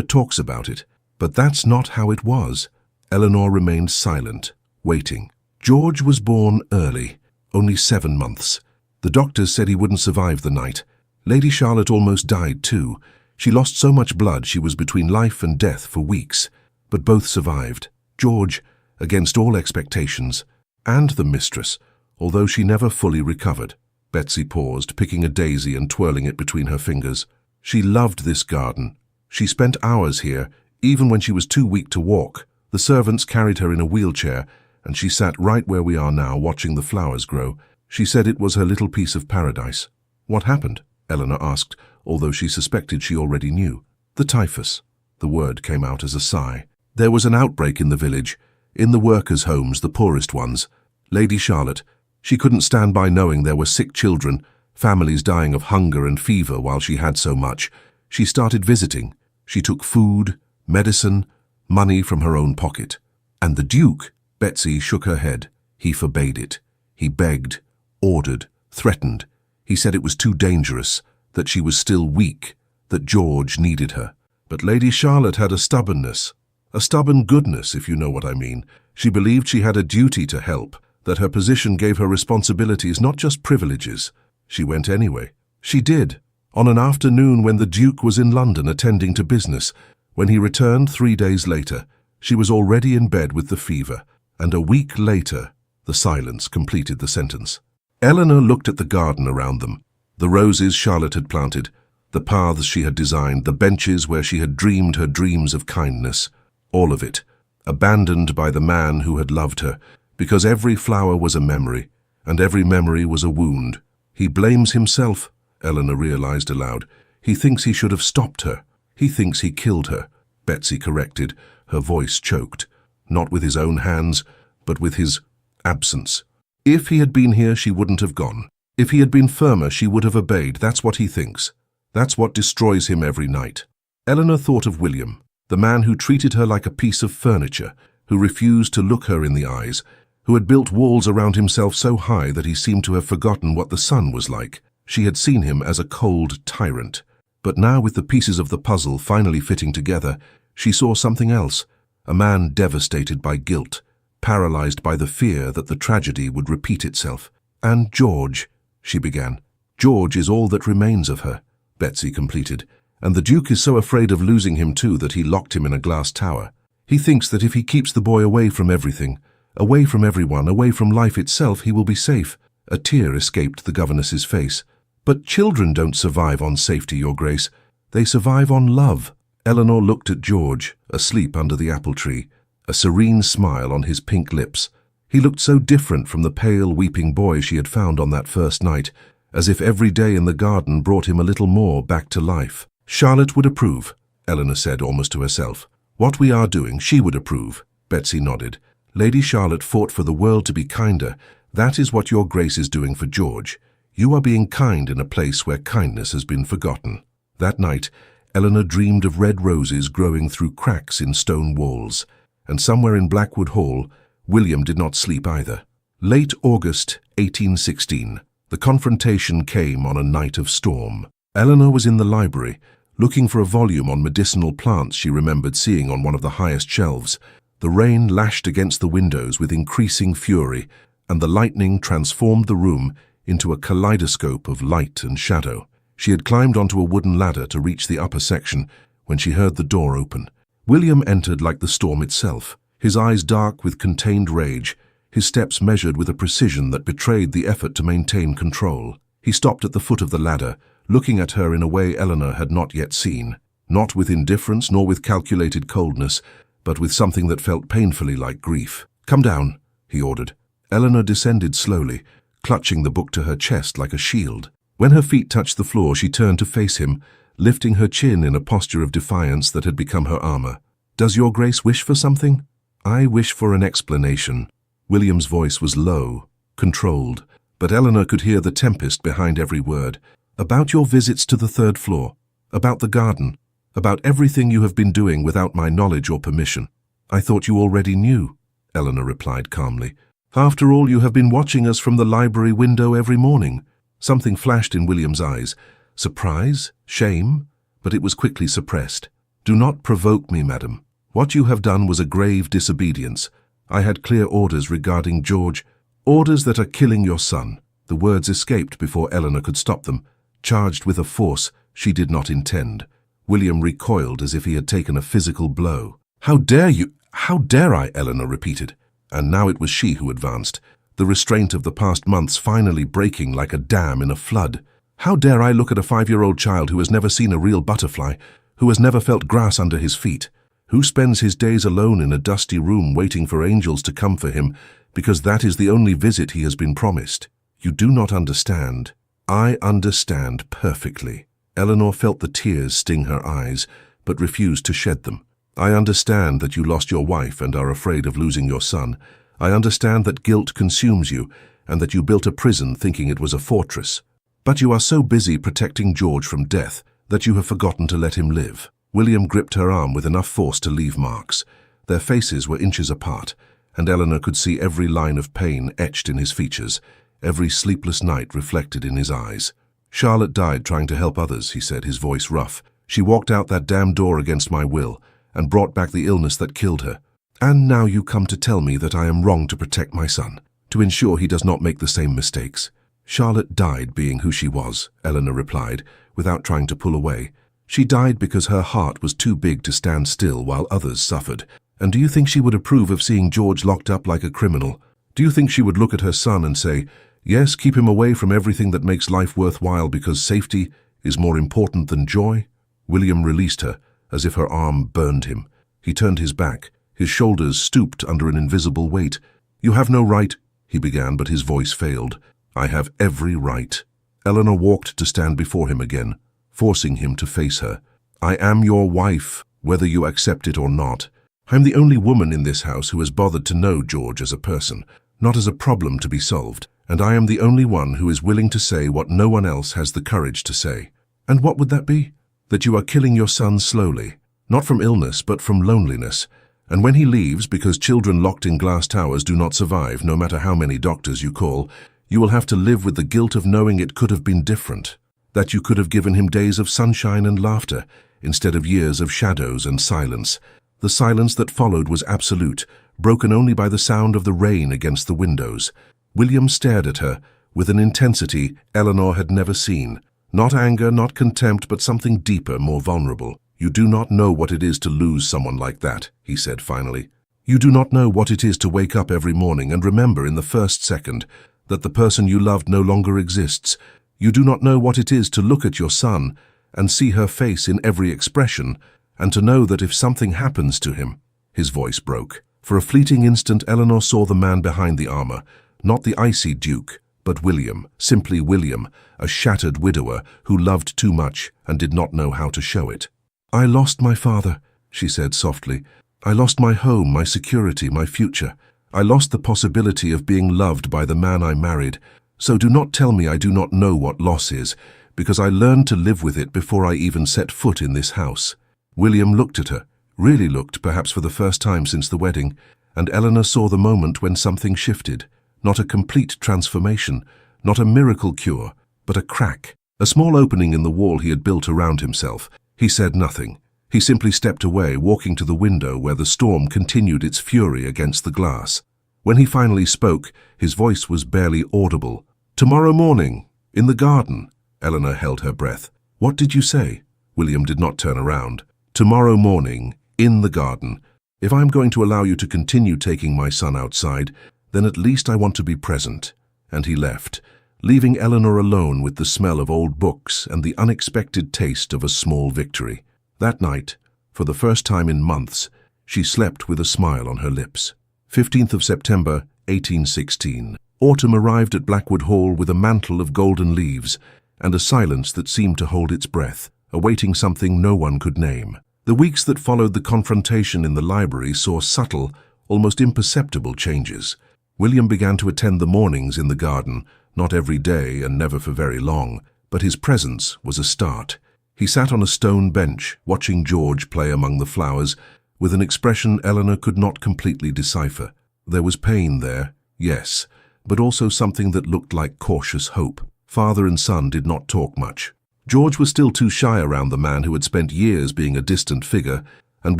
talks about it. But that's not how it was. Eleanor remained silent, waiting. George was born early, only 7 months. The doctors said he wouldn't survive the night. Lady Charlotte almost died too. She lost so much blood she was between life and death for weeks. But both survived. George, against all expectations, and the mistress, although she never fully recovered. Betsy paused, picking a daisy and twirling it between her fingers. She loved this garden. She spent hours here, even when she was too weak to walk. The servants carried her in a wheelchair, and she sat right where we are now, watching the flowers grow. She said it was her little piece of paradise. What happened? Eleanor asked, although she suspected she already knew. The typhus. The word came out as a sigh. There was an outbreak in the village, in the workers' homes, the poorest ones. Lady Charlotte, she couldn't stand by knowing there were sick children, families dying of hunger and fever while she had so much. She started visiting. She took food, medicine, money from her own pocket. And the Duke, Betsy shook her head. He forbade it. He begged, ordered, threatened. He said it was too dangerous, that she was still weak, that George needed her. But Lady Charlotte had a stubbornness, a stubborn goodness, if you know what I mean. She believed she had a duty to help, that her position gave her responsibilities, not just privileges. She went anyway. She did. On an afternoon when the Duke was in London attending to business. When he returned 3 days later, she was already in bed with the fever, and a week later, the silence completed the sentence. Eleanor looked at the garden around them, the roses Charlotte had planted, the paths she had designed, the benches where she had dreamed her dreams of kindness, all of it, abandoned by the man who had loved her, because every flower was a memory, and every memory was a wound. He blames himself, Eleanor realized aloud. He thinks he should have stopped her. He thinks he killed her, Betsy corrected, her voice choked, not with his own hands, but with his absence. If he had been here, she wouldn't have gone. If he had been firmer, she would have obeyed. That's what he thinks. That's what destroys him every night. Eleanor thought of William, the man who treated her like a piece of furniture, who refused to look her in the eyes, who had built walls around himself so high that he seemed to have forgotten what the sun was like. She had seen him as a cold tyrant. But now, with the pieces of the puzzle finally fitting together, she saw something else, a man devastated by guilt, paralyzed by the fear that the tragedy would repeat itself. And George, she began. George is all that remains of her, Betsy completed, and the Duke is so afraid of losing him too that he locked him in a glass tower. He thinks that if he keeps the boy away from everything, away from everyone, away from life itself, he will be safe. A tear escaped the governess's face. But children don't survive on safety, Your Grace. They survive on love. Eleanor looked at George, asleep under the apple tree, a serene smile on his pink lips. He looked so different from the pale, weeping boy she had found on that first night, as if every day in the garden brought him a little more back to life. Charlotte would approve, Eleanor said almost to herself. What we are doing, she would approve. Betsy nodded. Lady Charlotte fought for the world to be kinder. That is what Your Grace is doing for George. You are being kind in a place where kindness has been forgotten. That night, Eleanor dreamed of red roses growing through cracks in stone walls, and somewhere in Blackwood Hall, William did not sleep either. Late August 1816, the confrontation came on a night of storm. Eleanor was in the library, looking for a volume on medicinal plants she remembered seeing on one of the highest shelves. The rain lashed against the windows with increasing fury, and the lightning transformed the room into a kaleidoscope of light and shadow. She had climbed onto a wooden ladder to reach the upper section when she heard the door open. William entered like the storm itself, his eyes dark with contained rage, his steps measured with a precision that betrayed the effort to maintain control. He stopped at the foot of the ladder, looking at her in a way Eleanor had not yet seen, not with indifference nor with calculated coldness, but with something that felt painfully like grief. "Come down," he ordered. Eleanor descended slowly, clutching the book to her chest like a shield. When her feet touched the floor, she turned to face him, lifting her chin in a posture of defiance that had become her armor. "Does your grace wish for something?" "I wish for an explanation." William's voice was low, controlled, but Eleanor could hear the tempest behind every word. "About your visits to the third floor, about the garden, about everything you have been doing without my knowledge or permission." "I thought you already knew," Eleanor replied calmly. "After all, you have been watching us from the library window every morning." Something flashed in William's eyes. Surprise? Shame? But it was quickly suppressed. "Do not provoke me, madam. What you have done was a grave disobedience. I had clear orders regarding George, orders that are killing your son." The words escaped before Eleanor could stop them, charged with a force she did not intend. William recoiled as if he had taken a physical blow. "How dare you? How dare I?" Eleanor repeated. And now it was she who advanced, the restraint of the past months finally breaking like a dam in a flood. "How dare I look at a 5-year-old child who has never seen a real butterfly, who has never felt grass under his feet, who spends his days alone in a dusty room waiting for angels to come for him because that is the only visit he has been promised? You do not understand." "I understand perfectly." Eleanor felt the tears sting her eyes, but refused to shed them. "I understand that you lost your wife and are afraid of losing your son. I understand that guilt consumes you and that you built a prison thinking it was a fortress. But you are so busy protecting George from death that you have forgotten to let him live." William gripped her arm with enough force to leave marks. Their faces were inches apart, and Eleanor could see every line of pain etched in his features, every sleepless night reflected in his eyes. "Charlotte died trying to help others," he said, his voice rough. "She walked out that damn door against my will and brought back the illness that killed her. And now you come to tell me that I am wrong to protect my son, to ensure he does not make the same mistakes." "Charlotte died being who she was," Eleanor replied, without trying to pull away. "She died because her heart was too big to stand still while others suffered. And do you think she would approve of seeing George locked up like a criminal? Do you think she would look at her son and say, 'Yes, keep him away from everything that makes life worthwhile because safety is more important than joy'?" William released her, as if her arm burned him. He turned his back, his shoulders stooped under an invisible weight. "You have no right," he began, but his voice failed. "I have every right." Eleanor walked to stand before him again, forcing him to face her. "I am your wife, whether you accept it or not. I am the only woman in this house who has bothered to know George as a person, not as a problem to be solved, and I am the only one who is willing to say what no one else has the courage to say." "And what would that be?" "That you are killing your son slowly, not from illness but from loneliness. And when he leaves, because children locked in glass towers do not survive no matter how many doctors you call, you will have to live with the guilt of knowing it could have been different, that you could have given him days of sunshine and laughter instead of years of shadows and silence. The silence that followed was absolute, broken only by the sound of the rain against the windows." William stared at her with an intensity Eleanor had never seen. Not anger, not contempt, but something deeper, more vulnerable. "You do not know what it is to lose someone like that," he said finally. "You do not know what it is to wake up every morning and remember in the first second that the person you loved no longer exists. You do not know what it is to look at your son and see her face in every expression, and to know that if something happens to him—" His voice broke. For a fleeting instant, Eleanor saw the man behind the armor, not the icy Duke, but William, simply William, a shattered widower who loved too much and did not know how to show it. "I lost my father," she said softly. "I lost my home, my security, my future. I lost the possibility of being loved by the man I married. So do not tell me I do not know what loss is, because I learned to live with it before I even set foot in this house." William looked at her, really looked, perhaps for the first time since the wedding, and Eleanor saw the moment when something shifted. Not a complete transformation, not a miracle cure, but a crack, a small opening in the wall he had built around himself. He said nothing. He simply stepped away, walking to the window where the storm continued its fury against the glass. When he finally spoke, his voice was barely audible. "Tomorrow morning, in the garden." Eleanor held her breath. "What did you say?" William did not turn around. "Tomorrow morning, in the garden. If I'm going to allow you to continue taking my son outside, then at least I want to be present." And he left, leaving Eleanor alone with the smell of old books and the unexpected taste of a small victory. That night, for the first time in months, she slept with a smile on her lips. 15th of September, 1816. Autumn arrived at Blackwood Hall with a mantle of golden leaves and a silence that seemed to hold its breath, awaiting something no one could name. The weeks that followed the confrontation in the library saw subtle, almost imperceptible changes. William began to attend the mornings in the garden, not every day and never for very long, but his presence was a start. He sat on a stone bench, watching George play among the flowers, with an expression Eleanor could not completely decipher. There was pain there, yes, but also something that looked like cautious hope. Father and son did not talk much. George was still too shy around the man who had spent years being a distant figure, and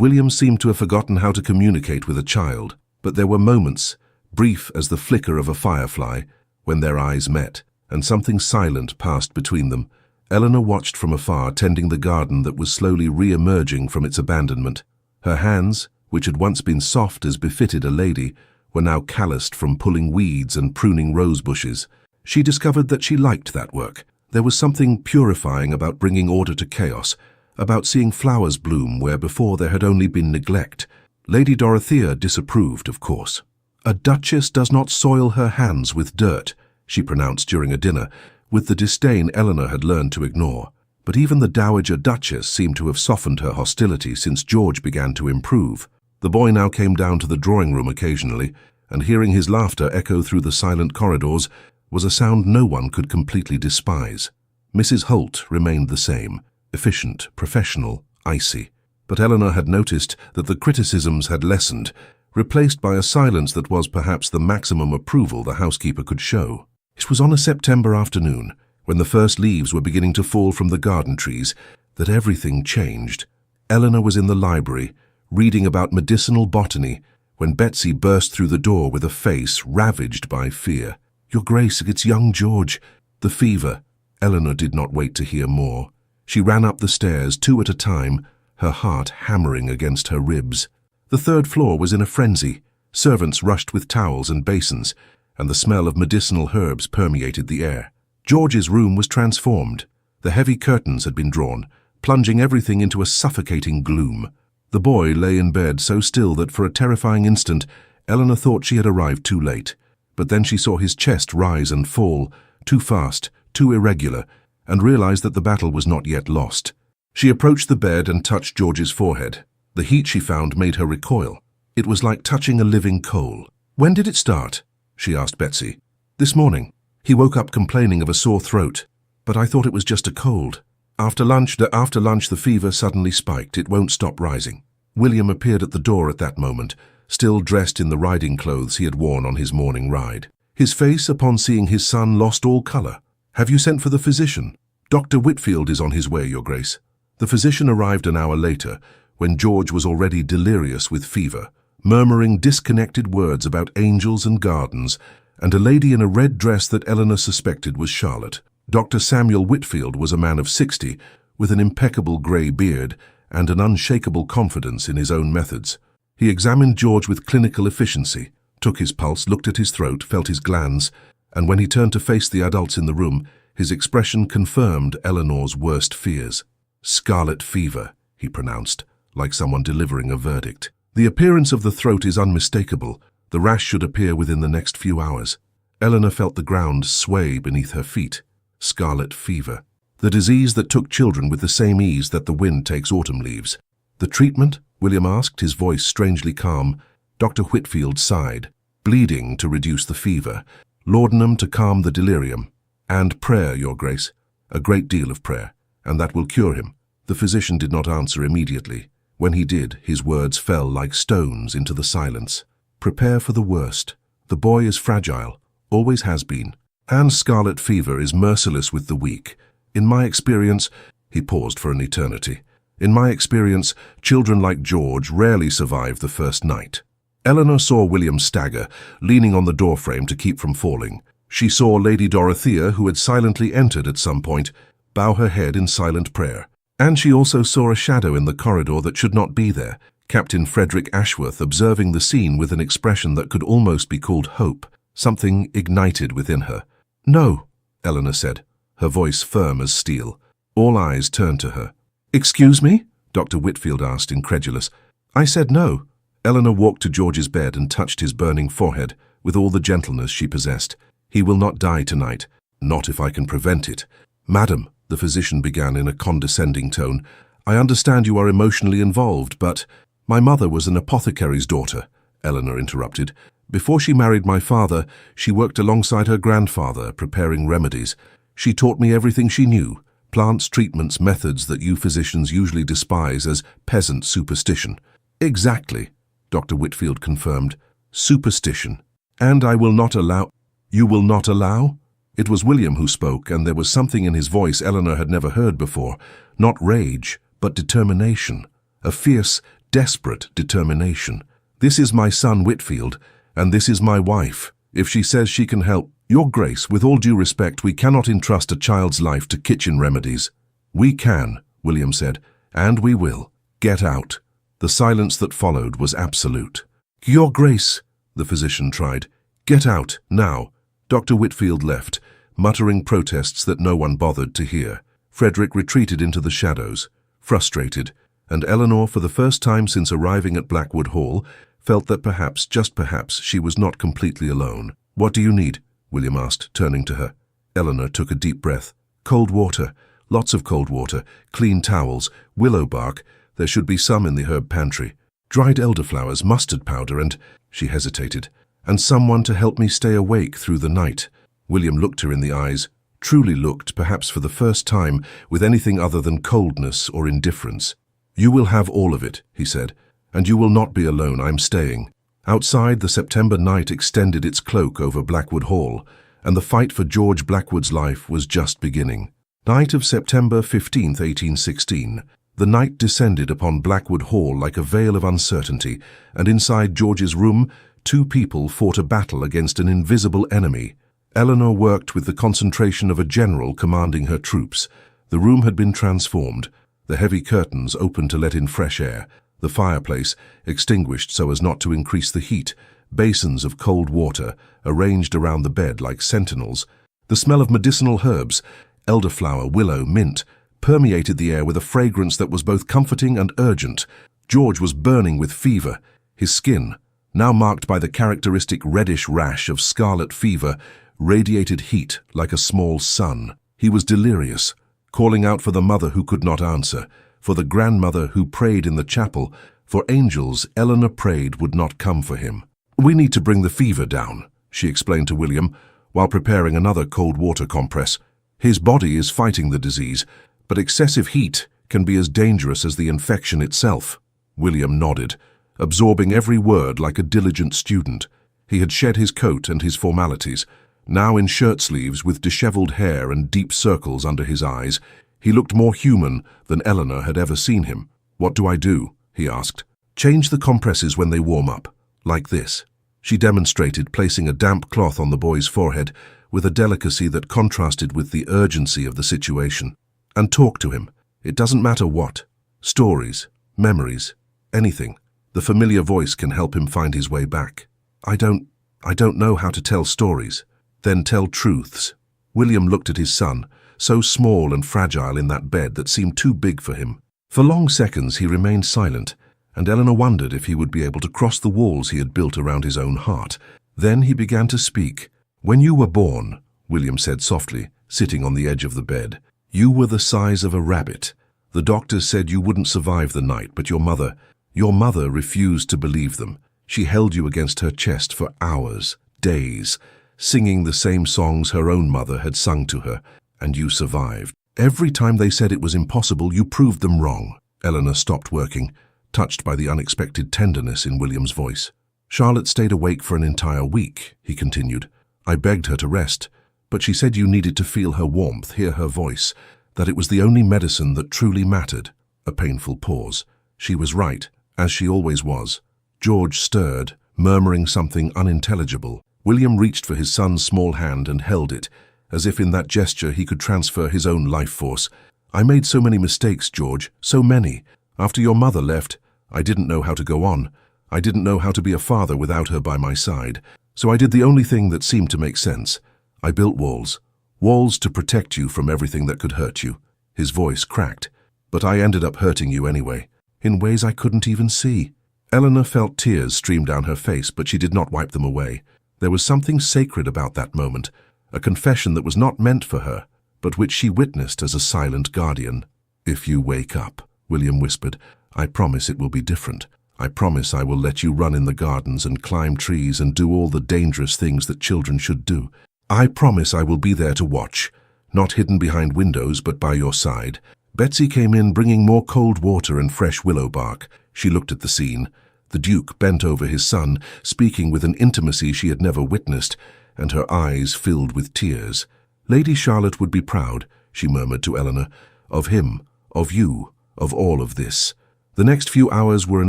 William seemed to have forgotten how to communicate with a child. But there were moments, brief as the flicker of a firefly, when their eyes met, and something silent passed between them. Eleanor watched from afar, tending the garden that was slowly re-emerging from its abandonment. Her hands, which had once been soft as befitted a lady, were now calloused from pulling weeds and pruning rose bushes. She discovered that she liked that work. There was something purifying about bringing order to chaos, about seeing flowers bloom where before there had only been neglect. Lady Dorothea disapproved, of course. "A duchess does not soil her hands with dirt," she pronounced during a dinner, with the disdain Eleanor had learned to ignore. But even the Dowager Duchess seemed to have softened her hostility since George began to improve. The boy now came down to the drawing room occasionally, and hearing his laughter echo through the silent corridors was a sound no one could completely despise. Mrs. Holt remained the same, efficient, professional, icy. But Eleanor had noticed that the criticisms had lessened, replaced by a silence that was perhaps the maximum approval the housekeeper could show. It was on a September afternoon, when the first leaves were beginning to fall from the garden trees, that everything changed. Eleanor was in the library, reading about medicinal botany, when Betsy burst through the door with a face ravaged by fear. "Your Grace, it's young George. The fever." Eleanor did not wait to hear more. She ran up the stairs, 2 at a time, her heart hammering against her ribs. The 3rd floor was in a frenzy. Servants rushed with towels and basins, and the smell of medicinal herbs permeated the air. George's room was transformed. The heavy curtains had been drawn, plunging everything into a suffocating gloom. The boy lay in bed so still that for a terrifying instant Eleanor thought she had arrived too late. But then she saw his chest rise and fall, too fast, too irregular, and realized that the battle was not yet lost. She approached the bed and touched George's forehead. The heat she found made her recoil. It was like touching a living coal. "When did it start?" she asked Betsy. "This morning. He woke up complaining of a sore throat, but I thought it was just a cold. After lunch the fever suddenly spiked. It won't stop rising." William appeared at the door at that moment, still dressed in the riding clothes he had worn on his morning ride. His face, upon seeing his son, lost all colour. "Have you sent for the physician?" "Dr. Whitfield is on his way, Your Grace." The physician arrived an hour later, when George was already delirious with fever, murmuring disconnected words about angels and gardens, and a lady in a red dress that Eleanor suspected was Charlotte. Dr. Samuel Whitfield was a man of 60, with an impeccable grey beard and an unshakable confidence in his own methods. He examined George with clinical efficiency, took his pulse, looked at his throat, felt his glands, and when he turned to face the adults in the room, his expression confirmed Eleanor's worst fears. "Scarlet fever," he pronounced, like someone delivering a verdict. "The appearance of the throat is unmistakable. The rash should appear within the next few hours." Eleanor felt the ground sway beneath her feet. Scarlet fever. The disease that took children with the same ease that the wind takes autumn leaves. "The treatment?" William asked, his voice strangely calm. Dr. Whitfield sighed. "Bleeding to reduce the fever, laudanum to calm the delirium, and prayer, Your Grace. A great deal of prayer, and that will cure him." The physician did not answer immediately. When he did, his words fell like stones into the silence. "Prepare for the worst. The boy is fragile, always has been, and scarlet fever is merciless with the weak. In my experience—" He paused for an eternity. "In my experience, children like George rarely survive the first night." Eleanor saw William stagger, leaning on the doorframe to keep from falling. She saw Lady Dorothea, who had silently entered at some point, bow her head in silent prayer. And she also saw a shadow in the corridor that should not be there, Captain Frederick Ashworth observing the scene with an expression that could almost be called hope. Something ignited within her. "No," Eleanor said, her voice firm as steel. All eyes turned to her. "Excuse me?" Dr. Whitfield asked, incredulous. "I said no." Eleanor walked to George's bed and touched his burning forehead with all the gentleness she possessed. "He will not die tonight. Not if I can prevent it." "Madam," the physician began in a condescending tone, "I understand you are emotionally involved, but—" "My mother was an apothecary's daughter," Eleanor interrupted. "Before she married my father, she worked alongside her grandfather, preparing remedies. She taught me everything she knew, plants, treatments, methods that you physicians usually despise as peasant superstition." "Exactly," Dr. Whitfield confirmed. "Superstition. And I will not allow—" "You will not allow?" It was William who spoke, and there was something in his voice Eleanor had never heard before. Not rage, but determination. A fierce, desperate determination. "This is my son Whitfield, and this is my wife. If she says she can help—" "Your Grace, with all due respect, we cannot entrust a child's life to kitchen remedies." "We can," William said, "and we will. Get out." The silence that followed was absolute. "Your Grace," the physician tried. "Get out, now." Dr. Whitfield left, muttering protests that no one bothered to hear. Frederick retreated into the shadows, frustrated, and Eleanor, for the first time since arriving at Blackwood Hall, felt that perhaps, just perhaps, she was not completely alone. "What do you need?" William asked, turning to her. Eleanor took a deep breath. "Cold water. Lots of cold water. Clean towels. Willow bark. There should be some in the herb pantry. Dried elderflowers, mustard powder, and—" She hesitated. "And someone to help me stay awake through the night." William looked her in the eyes, truly looked, perhaps for the first time, with anything other than coldness or indifference. "You will have all of it," he said. "And you will not be alone. I'm staying." Outside, the September night extended its cloak over Blackwood Hall, and the fight for George Blackwood's life was just beginning. Night of September 15th, 1816. The night descended upon Blackwood Hall like a veil of uncertainty, and inside George's room, two people fought a battle against an invisible enemy. Eleanor worked with the concentration of a general commanding her troops. The room had been transformed, the heavy curtains opened to let in fresh air, the fireplace extinguished so as not to increase the heat, basins of cold water arranged around the bed like sentinels. The smell of medicinal herbs, elderflower, willow, mint, permeated the air with a fragrance that was both comforting and urgent. George was burning with fever. His skin, now marked by the characteristic reddish rash of scarlet fever, radiated heat like a small sun. He was delirious, calling out for the mother who could not answer, for the grandmother who prayed in the chapel, for angels Eleanor prayed would not come for him. "We need to bring the fever down," she explained to William, while preparing another cold water compress. "His body is fighting the disease, but excessive heat can be as dangerous as the infection itself." William nodded, absorbing every word like a diligent student. He had shed his coat and his formalities. Now in shirt sleeves with disheveled hair and deep circles under his eyes, he looked more human than Eleanor had ever seen him. "What do I do?" he asked. "Change the compresses when they warm up, like this." She demonstrated, placing a damp cloth on the boy's forehead with a delicacy that contrasted with the urgency of the situation. "And talk to him. It doesn't matter what. Stories, memories, anything. The familiar voice can help him find his way back." I don't know how to tell stories." "Then tell truths." William looked at his son, so small and fragile in that bed that seemed too big for him. For long seconds he remained silent, and Eleanor wondered if he would be able to cross the walls he had built around his own heart. Then he began to speak. "When you were born," William said softly, sitting on the edge of the bed, "you were the size of a rabbit. The doctors said you wouldn't survive the night, but your mother refused to believe them. She held you against her chest for hours, days, singing the same songs her own mother had sung to her, and you survived. Every time they said it was impossible, you proved them wrong." Eleanor stopped working, touched by the unexpected tenderness in William's voice. "Charlotte stayed awake for an entire week," he continued. "I begged her to rest, but she said you needed to feel her warmth, hear her voice, that it was the only medicine that truly mattered." A painful pause. She was right, as she always was. George stirred, murmuring something unintelligible. William reached for his son's small hand and held it, as if in that gesture he could transfer his own life force. "I made so many mistakes, George, so many. After your mother left, I didn't know how to go on. I didn't know how to be a father without her by my side. So I did the only thing that seemed to make sense. I built walls. Walls to protect you from everything that could hurt you." His voice cracked. "But I ended up hurting you anyway, in ways I couldn't even see." Eleanor felt tears stream down her face, but she did not wipe them away. There was something sacred about that moment, a confession that was not meant for her, but which she witnessed as a silent guardian. "If you wake up," William whispered, "I promise it will be different. I promise I will let you run in the gardens and climb trees and do all the dangerous things that children should do. I promise I will be there to watch, not hidden behind windows but by your side." Betsy came in bringing more cold water and fresh willow bark. She looked at the scene. The Duke bent over his son, speaking with an intimacy she had never witnessed, and her eyes filled with tears. "Lady Charlotte would be proud," she murmured to Eleanor, "of him, of you, of all of this." The next few hours were an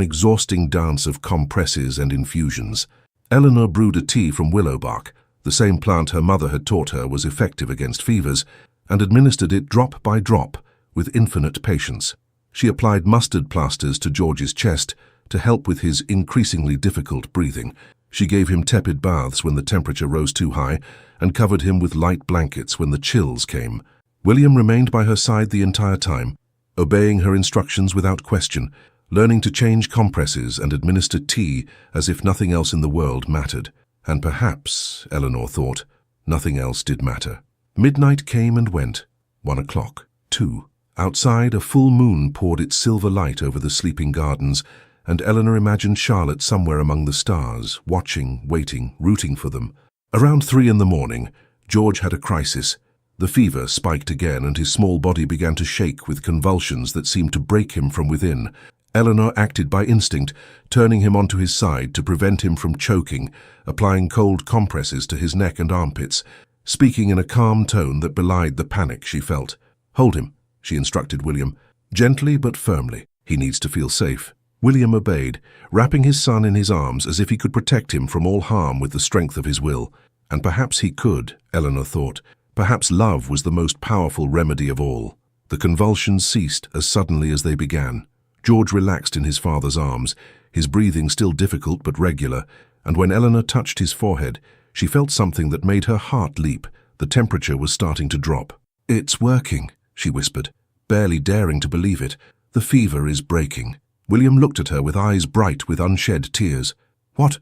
exhausting dance of compresses and infusions. Eleanor brewed a tea from willow bark, the same plant her mother had taught her was effective against fevers, and administered it drop by drop with infinite patience. She applied mustard plasters to George's chest to help with his increasingly difficult breathing. She gave him tepid baths when the temperature rose too high and covered him with light blankets when the chills came. William remained by her side the entire time, obeying her instructions without question, learning to change compresses and administer tea as if nothing else in the world mattered. And perhaps, Eleanor thought, nothing else did matter. Midnight came and went. 1 o'clock. 2. Outside, a full moon poured its silver light over the sleeping gardens, and Eleanor imagined Charlotte somewhere among the stars, watching, waiting, rooting for them. Around 3 in the morning, George had a crisis. The fever spiked again, and his small body began to shake with convulsions that seemed to break him from within. Eleanor acted by instinct, turning him onto his side to prevent him from choking, applying cold compresses to his neck and armpits, speaking in a calm tone that belied the panic she felt. "Hold him," she instructed William, gently but firmly. "He needs to feel safe." William obeyed, wrapping his son in his arms as if he could protect him from all harm with the strength of his will. And perhaps he could, Eleanor thought. Perhaps love was the most powerful remedy of all. The convulsions ceased as suddenly as they began. George relaxed in his father's arms, his breathing still difficult but regular, and when Eleanor touched his forehead, she felt something that made her heart leap. The temperature was starting to drop. "It's working," she whispered, barely daring to believe it. "The fever is breaking." William looked at her with eyes bright with unshed tears. What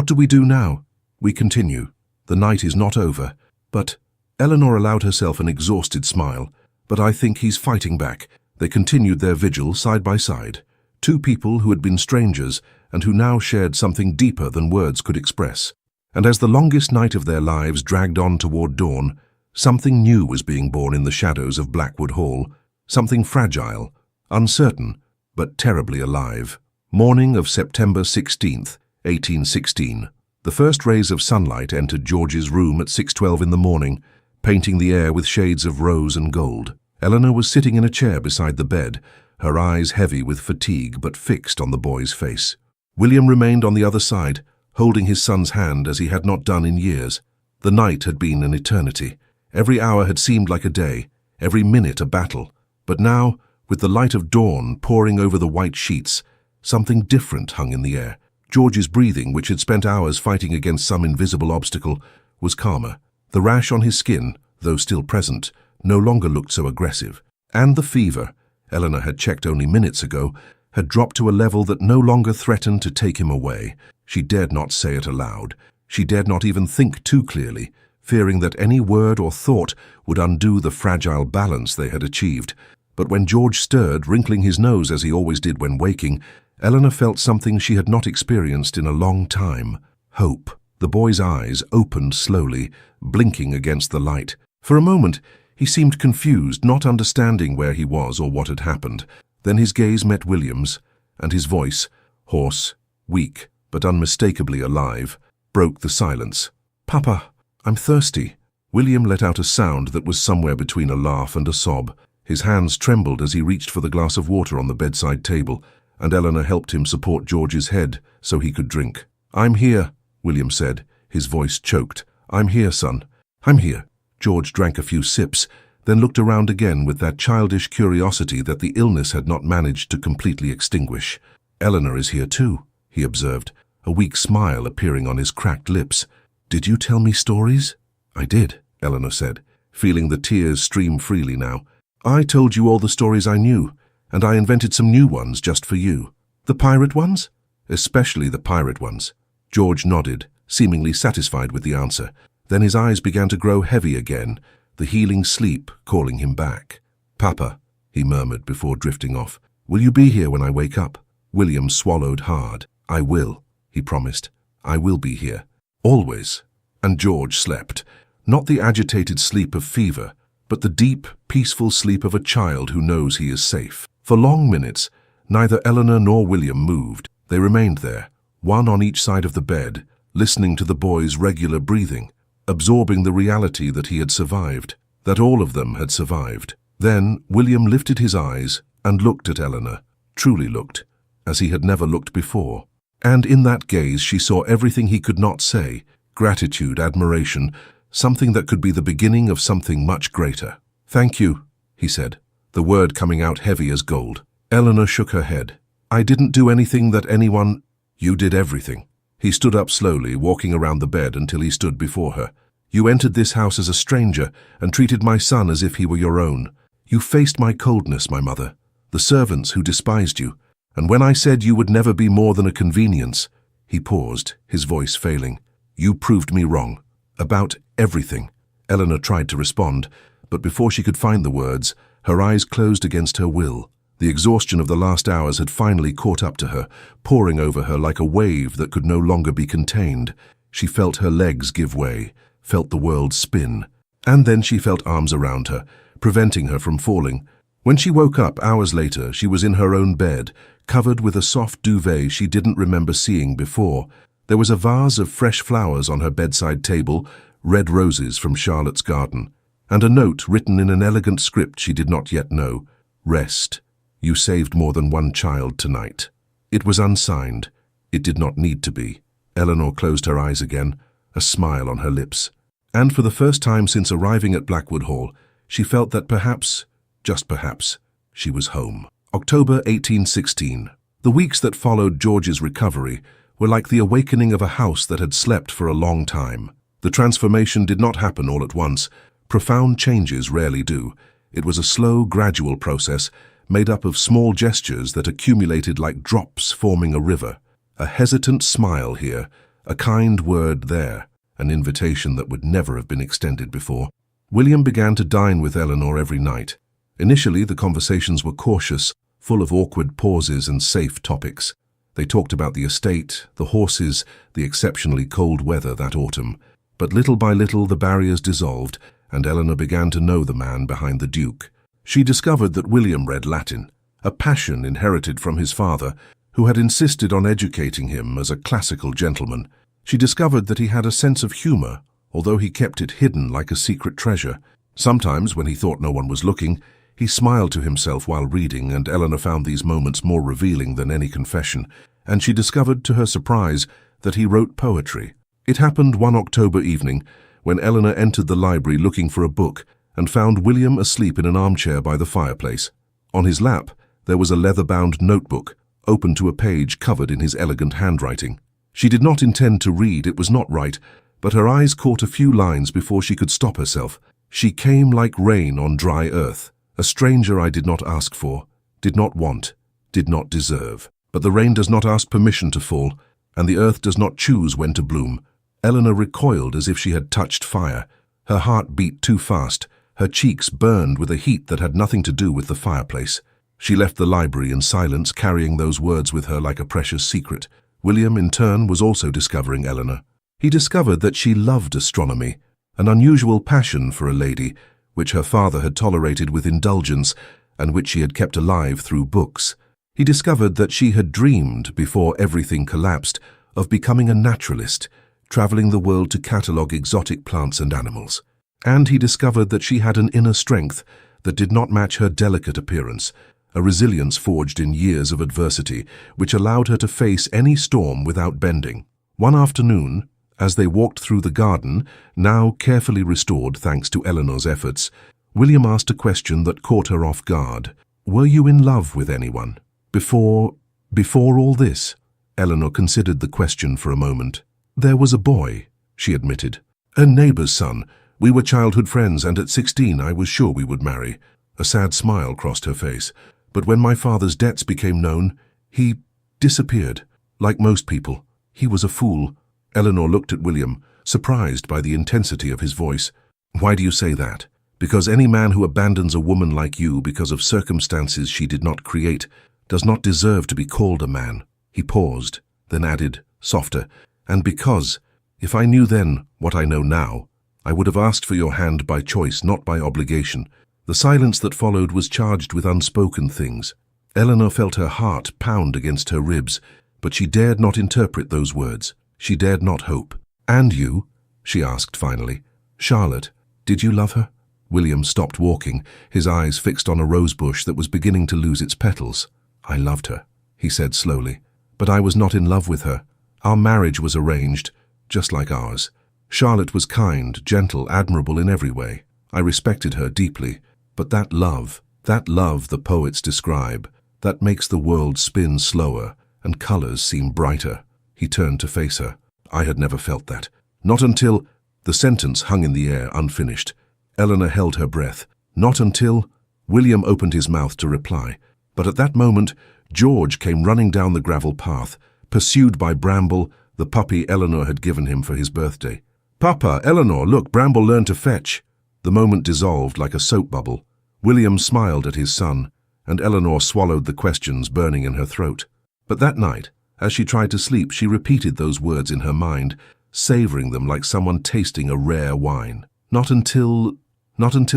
do we do now?" "We continue. The night is not over." "But—" Eleanor allowed herself an exhausted smile. "But I think he's fighting back." They continued their vigil side by side. Two people who had been strangers and who now shared something deeper than words could express. And as the longest night of their lives dragged on toward dawn, something new was being born in the shadows of Blackwood Hall. Something fragile, uncertain, but terribly alive. Morning of September 16th, 1816. The first rays of sunlight entered George's room at 6:12 in the morning, painting the air with shades of rose and gold. Eleanor was sitting in a chair beside the bed, her eyes heavy with fatigue but fixed on the boy's face. William remained on the other side, holding his son's hand as he had not done in years. The night had been an eternity. Every hour had seemed like a day, every minute a battle. But now, with the light of dawn pouring over the white sheets, something different hung in the air. George's breathing, which had spent hours fighting against some invisible obstacle, was calmer. The rash on his skin, though still present, no longer looked so aggressive. And the fever, Eleanor had checked only minutes ago, had dropped to a level that no longer threatened to take him away. She dared not say it aloud. She dared not even think too clearly, fearing that any word or thought would undo the fragile balance they had achieved. But when George stirred, wrinkling his nose as he always did when waking, Eleanor felt something she had not experienced in a long time. Hope. The boy's eyes opened slowly, blinking against the light. For a moment, he seemed confused, not understanding where he was or what had happened. Then his gaze met William's, and his voice, hoarse, weak, but unmistakably alive, broke the silence. "Papa, I'm thirsty." William let out a sound that was somewhere between a laugh and a sob. His hands trembled as he reached for the glass of water on the bedside table, and Eleanor helped him support George's head so he could drink. "I'm here," William said, his voice choked. "I'm here, son. I'm here." George drank a few sips, then looked around again with that childish curiosity that the illness had not managed to completely extinguish. "Eleanor is here too," he observed, a weak smile appearing on his cracked lips. "Did you tell me stories?" "I did," Eleanor said, feeling the tears stream freely now. "I told you all the stories I knew, and I invented some new ones just for you." "The pirate ones?" "Especially the pirate ones." George nodded, seemingly satisfied with the answer. Then his eyes began to grow heavy again, the healing sleep calling him back. "Papa," he murmured before drifting off, "will you be here when I wake up?" William swallowed hard. "I will," he promised. "I will be here. Always." And George slept. Not the agitated sleep of fever, but the deep, peaceful sleep of a child who knows he is safe. For long minutes, neither Eleanor nor William moved. They remained there, one on each side of the bed, listening to the boy's regular breathing, absorbing the reality that he had survived, that all of them had survived. Then William lifted his eyes and looked at Eleanor, truly looked, as he had never looked before. And in that gaze she saw everything he could not say, gratitude, admiration, something that could be the beginning of something much greater. "Thank you," he said, the word coming out heavy as gold. Eleanor shook her head. "I didn't do anything that anyone—" "You did everything." He stood up slowly, walking around the bed until he stood before her. "You entered this house as a stranger and treated my son as if he were your own. You faced my coldness, my mother, the servants who despised you, and when I said you would never be more than a convenience—" He paused, his voice failing. "You proved me wrong. About everything." Eleanor tried to respond, but before she could find the words, her eyes closed against her will. The exhaustion of the last hours had finally caught up to her, pouring over her like a wave that could no longer be contained. She felt her legs give way, felt the world spin, and then she felt arms around her, preventing her from falling. When she woke up hours later, she was in her own bed, covered with a soft duvet she didn't remember seeing before. There was a vase of fresh flowers on her bedside table, red roses from Charlotte's garden, and a note written in an elegant script she did not yet know. "Rest. You saved more than one child tonight." It was unsigned. It did not need to be. Eleanor closed her eyes again, a smile on her lips. And for the first time since arriving at Blackwood Hall, she felt that perhaps, just perhaps, she was home. October 1816. The weeks that followed George's recovery were like the awakening of a house that had slept for a long time. The transformation did not happen all at once. Profound changes rarely do. It was a slow, gradual process, made up of small gestures that accumulated like drops forming a river. A hesitant smile here, a kind word there, an invitation that would never have been extended before. William began to dine with Eleanor every night. Initially, the conversations were cautious, full of awkward pauses and safe topics. They talked about the estate, the horses, the exceptionally cold weather that autumn. But little by little the barriers dissolved, and Eleanor began to know the man behind the Duke. She discovered that William read Latin, a passion inherited from his father, who had insisted on educating him as a classical gentleman. She discovered that he had a sense of humor, although he kept it hidden like a secret treasure. Sometimes, when he thought no one was looking, he smiled to himself while reading, and Eleanor found these moments more revealing than any confession, and she discovered, to her surprise, that he wrote poetry. It happened one October evening, when Eleanor entered the library looking for a book, and found William asleep in an armchair by the fireplace. On his lap, there was a leather-bound notebook, open to a page covered in his elegant handwriting. She did not intend to read, it was not right, but her eyes caught a few lines before she could stop herself. "She came like rain on dry earth, a stranger I did not ask for, did not want, did not deserve. But the rain does not ask permission to fall, and the earth does not choose when to bloom." Eleanor recoiled as if she had touched fire. Her heart beat too fast. Her cheeks burned with a heat that had nothing to do with the fireplace. She left the library in silence, carrying those words with her like a precious secret. William, in turn, was also discovering Eleanor. He discovered that she loved astronomy, an unusual passion for a lady, which her father had tolerated with indulgence and which she had kept alive through books. He discovered that she had dreamed, before everything collapsed, of becoming a naturalist, traveling the world to catalogue exotic plants and animals. And he discovered that she had an inner strength that did not match her delicate appearance, a resilience forged in years of adversity, which allowed her to face any storm without bending. One afternoon, As they walked through the garden, now carefully restored thanks to Eleanor's efforts, William asked a question that caught her off guard. "Were you in love with anyone? Before all this?" Eleanor considered the question for a moment. "There was a boy," she admitted. "A neighbor's son. We were childhood friends, and at 16 I was sure we would marry." A sad smile crossed her face. "But when my father's debts became known, he disappeared. Like most people. He was a fool." Eleanor looked at William, surprised by the intensity of his voice. "Why do you say that?" "Because any man who abandons a woman like you because of circumstances she did not create does not deserve to be called a man." He paused, then added, softer, "And because, if I knew then what I know now, I would have asked for your hand by choice, not by obligation." The silence that followed was charged with unspoken things. Eleanor felt her heart pound against her ribs, but she dared not interpret those words. She dared not hope. "And you?" she asked finally. "Charlotte, did you love her?" William stopped walking, his eyes fixed on a rosebush that was beginning to lose its petals. "I loved her," he said slowly. "But I was not in love with her. Our marriage was arranged, just like ours. Charlotte was kind, gentle, admirable in every way. I respected her deeply. But that love the poets describe, that makes the world spin slower and colors seem brighter." He turned to face her. "I had never felt that. Not until—" The sentence hung in the air, unfinished. Eleanor held her breath. "Not until—" William opened his mouth to reply. But at that moment, George came running down the gravel path, pursued by Bramble, the puppy Eleanor had given him for his birthday. "Papa, Eleanor, look, Bramble learned to fetch." The moment dissolved like a soap bubble. William smiled at his son, and Eleanor swallowed the questions burning in her throat. But that night, as she tried to sleep, she repeated those words in her mind, savoring them like someone tasting a rare wine. Not until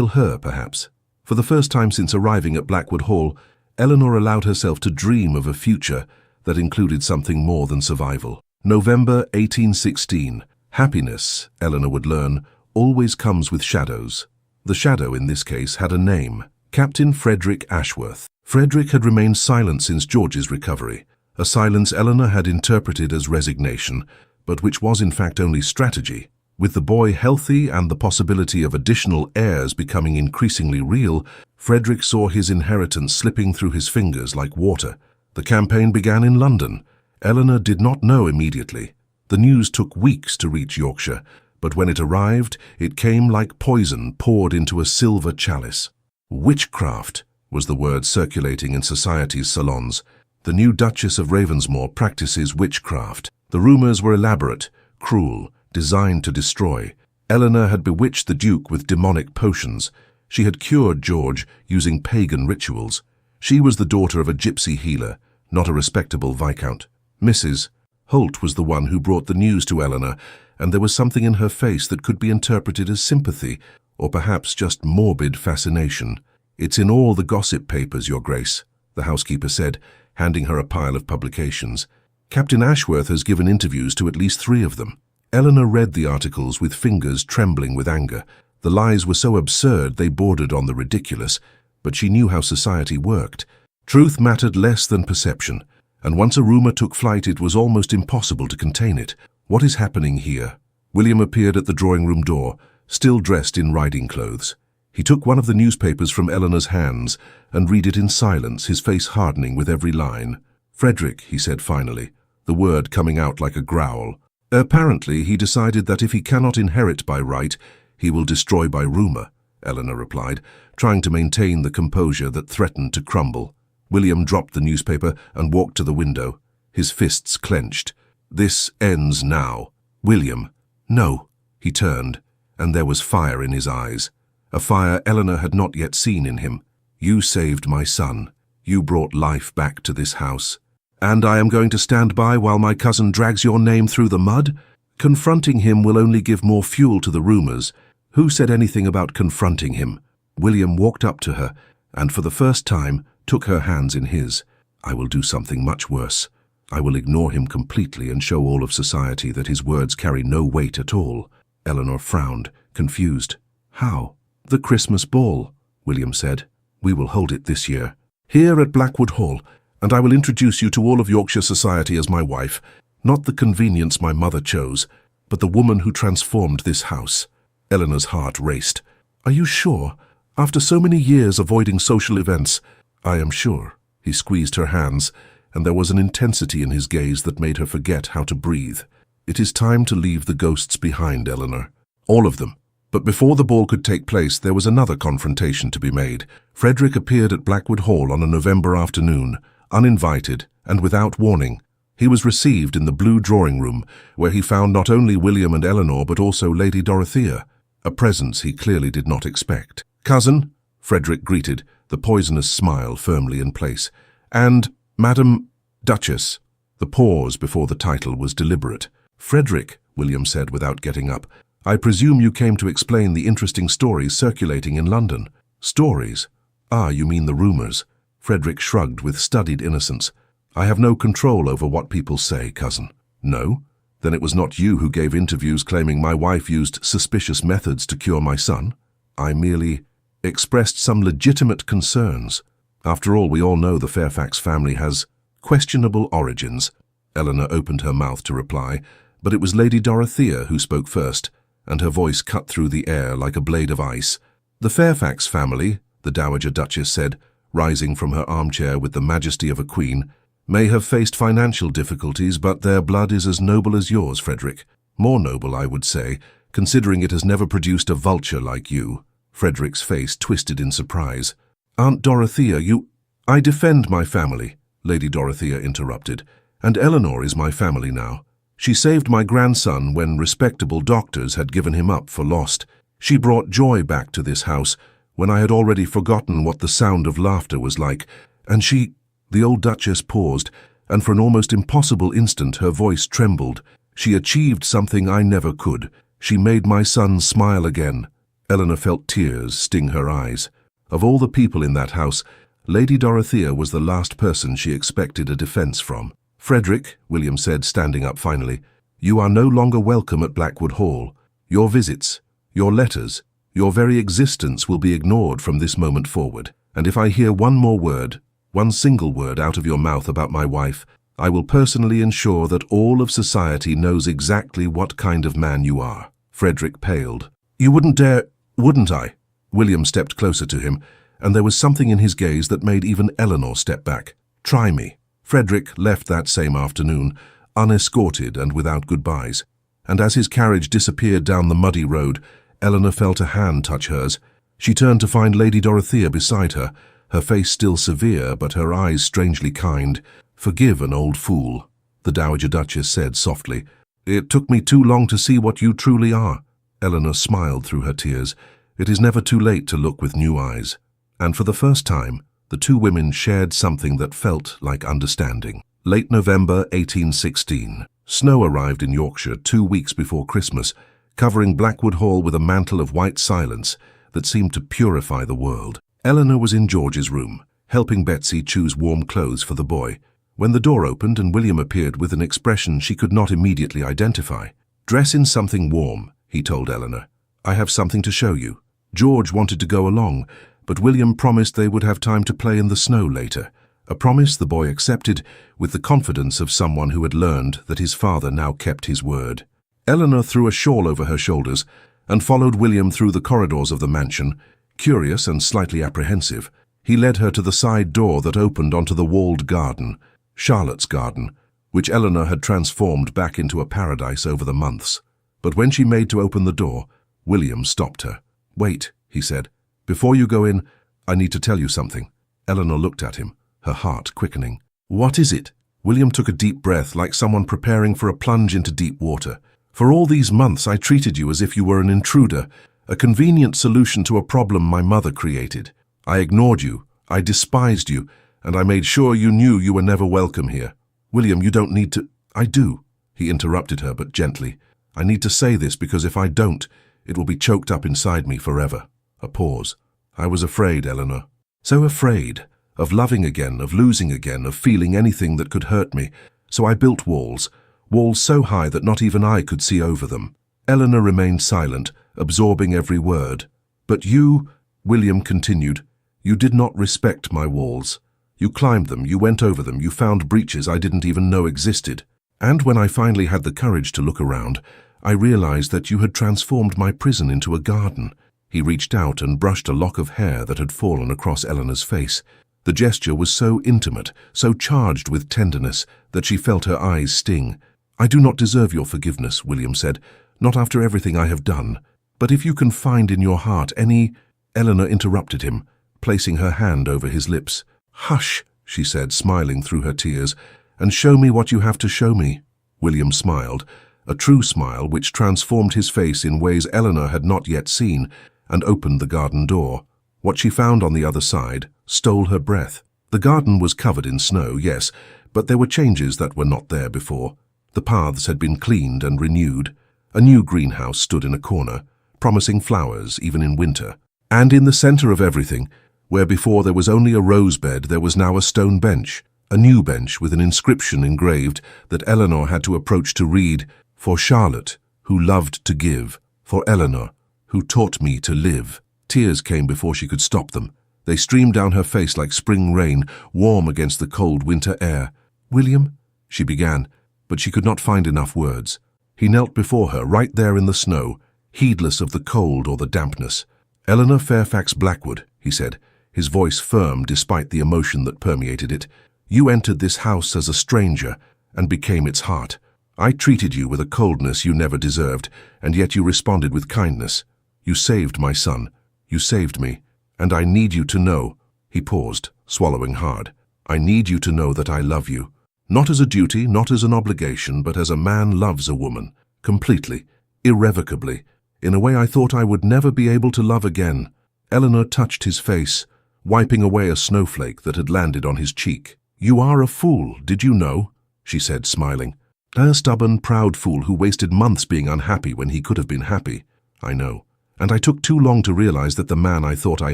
her, perhaps. For the first time since arriving at Blackwood Hall, Eleanor allowed herself to dream of a future that included something more than survival. November 1816. Happiness, Eleanor would learn, always comes with shadows. The shadow, in this case, had a name: Captain Frederick Ashworth. Frederick had remained silent since George's recovery, a silence Eleanor had interpreted as resignation, but which was in fact only strategy. With the boy healthy and the possibility of additional heirs becoming increasingly real, Frederick saw his inheritance slipping through his fingers like water. The campaign began in London. Eleanor did not know immediately. The news took weeks to reach Yorkshire, but when it arrived, it came like poison poured into a silver chalice. Witchcraft was the word circulating in society's salons. The new Duchess of Ravensmore practices witchcraft. The rumors were elaborate, cruel, designed to destroy. Eleanor had bewitched the Duke with demonic potions. She had cured George using pagan rituals. She was the daughter of a gypsy healer, not a respectable viscount. Mrs. Holt was the one who brought the news to Eleanor, and there was something in her face that could be interpreted as sympathy, or perhaps just morbid fascination. "It's in all the gossip papers, Your Grace," the housekeeper said, handing her a pile of publications. "Captain Ashworth has given interviews to at least 3 of them." Eleanor read the articles with fingers trembling with anger. The lies were so absurd they bordered on the ridiculous, but she knew how society worked. Truth mattered less than perception, and once a rumor took flight, it was almost impossible to contain it. "What is happening here?" William appeared at the drawing-room door, still dressed in riding clothes. He took one of the newspapers from Eleanor's hands and read it in silence, his face hardening with every line. "Frederick," he said finally, the word coming out like a growl. "Apparently he decided that if he cannot inherit by right, he will destroy by rumor," Eleanor replied, trying to maintain the composure that threatened to crumble. William dropped the newspaper and walked to the window, his fists clenched. "This ends now." "William." "No." He turned, and there was fire in his eyes, a fire Eleanor had not yet seen in him. "You saved my son. You brought life back to this house. And I am going to stand by while my cousin drags your name through the mud? Confronting him will only give more fuel to the rumors. Who said anything about confronting him?" William walked up to her, and for the first time took her hands in his. "I will do something much worse. I will ignore him completely and show all of society that his words carry no weight at all." Eleanor frowned, confused. "How?" "The Christmas ball," William said. "We will hold it this year, here at Blackwood Hall, and I will introduce you to all of Yorkshire society as my wife, not the convenience my mother chose, but the woman who transformed this house. Eleanor's heart raced. Are you sure? After so many years avoiding social events? I am sure. He squeezed her hands, and there was an intensity in his gaze that made her forget how to breathe. It is time to leave the ghosts behind, Eleanor. All of them. But before the ball could take place, there was another confrontation to be made. Frederick appeared at Blackwood Hall on a November afternoon, uninvited and without warning. He was received in the blue drawing room, where he found not only William and Eleanor but also Lady Dorothea, a presence he clearly did not expect. "Cousin," Frederick greeted, the poisonous smile firmly in place. "And, Madam Duchess." The pause before the title was deliberate. "Frederick," William said without getting up, "I presume you came to explain the interesting stories circulating in London." "Stories? Ah, you mean the rumours." Frederick shrugged with studied innocence. "I have no control over what people say, cousin." "No? Then it was not you who gave interviews claiming my wife used suspicious methods to cure my son?" "I merely expressed some legitimate concerns. After all, we all know the Fairfax family has questionable origins." Eleanor opened her mouth to reply, but it was Lady Dorothea who spoke first, and her voice cut through the air like a blade of ice. "The Fairfax family," the Dowager Duchess said, rising from her armchair with the majesty of a queen, "may have faced financial difficulties, but their blood is as noble as yours, Frederick. More noble, I would say, considering it has never produced a vulture like you." Frederick's face twisted in surprise. "Aunt Dorothea, you—" "I defend my family," Lady Dorothea interrupted, "and Eleanor is my family now. She saved my grandson when respectable doctors had given him up for lost. She brought joy back to this house when I had already forgotten what the sound of laughter was like, and she—" The old Duchess paused, and for an almost impossible instant her voice trembled. "She achieved something I never could. She made my son smile again." Eleanor felt tears sting her eyes. Of all the people in that house, Lady Dorothea was the last person she expected a defence from. "Frederick," William said, standing up finally, "you are no longer welcome at Blackwood Hall. Your visits, your letters, your very existence will be ignored from this moment forward. And if I hear one more word, one single word out of your mouth about my wife, I will personally ensure that all of society knows exactly what kind of man you are." Frederick paled. "You wouldn't dare—" "Wouldn't I?" William stepped closer to him, and there was something in his gaze that made even Eleanor step back. "Try me." Frederick left that same afternoon, unescorted and without goodbyes, and as his carriage disappeared down the muddy road, Eleanor felt a hand touch hers. She turned to find Lady Dorothea beside her, her face still severe but her eyes strangely kind. "Forgive an old fool," the Dowager Duchess said softly. "It took me too long to see what you truly are." Eleanor smiled through her tears. It is never too late to look with new eyes. And for the first time, the two women shared something that felt like understanding. Late November 1816. Snow arrived in Yorkshire 2 weeks before Christmas, covering Blackwood Hall with a mantle of white silence that seemed to purify the world. Eleanor was in George's room, helping Betsy choose warm clothes for the boy, when the door opened and William appeared with an expression she could not immediately identify. "Dress in something warm," he told Eleanor. "I have something to show you." George wanted to go along, but William promised they would have time to play in the snow later, a promise the boy accepted with the confidence of someone who had learned that his father now kept his word. Eleanor threw a shawl over her shoulders and followed William through the corridors of the mansion. Curious and slightly apprehensive, he led her to the side door that opened onto the walled garden, Charlotte's garden, which Eleanor had transformed back into a paradise over the months. But when she made to open the door, William stopped her. "Wait," he said. "Before you go in, I need to tell you something." Eleanor looked at him, her heart quickening. "What is it?" William took a deep breath, like someone preparing for a plunge into deep water. "For all these months I treated you as if you were an intruder, a convenient solution to a problem my mother created. I ignored you, I despised you, and I made sure you knew you were never welcome here. William, you don't need to—" "I do," he interrupted her, but gently. "I need to say this because if I don't, it will be choked up inside me forever." A pause. "I was afraid, Eleanor. So afraid. Of loving again, of losing again, of feeling anything that could hurt me. So I built walls. Walls so high that not even I could see over them." Eleanor remained silent, absorbing every word. "But you," William continued, "you did not respect my walls. You climbed them, you went over them, you found breaches I didn't even know existed. And when I finally had the courage to look around, I realized that you had transformed my prison into a garden." He reached out and brushed a lock of hair that had fallen across Eleanor's face. The gesture was so intimate, so charged with tenderness, that she felt her eyes sting. "I do not deserve your forgiveness," William said, "not after everything I have done. But if you can find in your heart any—" Eleanor interrupted him, placing her hand over his lips. "Hush," she said, smiling through her tears, "and show me what you have to show me." William smiled, a true smile which transformed his face in ways Eleanor had not yet seen, and opened the garden door. What she found on the other side stole her breath. The garden was covered in snow, yes, but there were changes that were not there before. The paths had been cleaned and renewed. A new greenhouse stood in a corner, promising flowers even in winter. And in the center of everything, where before there was only a rose bed, there was now a stone bench, a new bench with an inscription engraved that Eleanor had to approach to read, "For Charlotte, who loved to give, for Eleanor, who taught me to live." Tears came before she could stop them. They streamed down her face like spring rain, warm against the cold winter air. "William," she began, but she could not find enough words. He knelt before her, right there in the snow, heedless of the cold or the dampness. "Eleanor Fairfax Blackwood," he said, his voice firm despite the emotion that permeated it. "You entered this house as a stranger and became its heart. I treated you with a coldness you never deserved, and yet you responded with kindness. You saved my son. You saved me. And I need you to know—" He paused, swallowing hard. "I need you to know that I love you. Not as a duty, not as an obligation, but as a man loves a woman. Completely, irrevocably, in a way I thought I would never be able to love again." Eleanor touched his face, wiping away a snowflake that had landed on his cheek. "You are a fool, did you know?" she said, smiling. "A stubborn, proud fool who wasted months being unhappy when he could have been happy. I know. And I took too long to realize that the man I thought I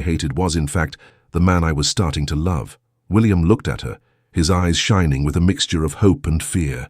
hated was, in fact, the man I was starting to love." William looked at her, his eyes shining with a mixture of hope and fear.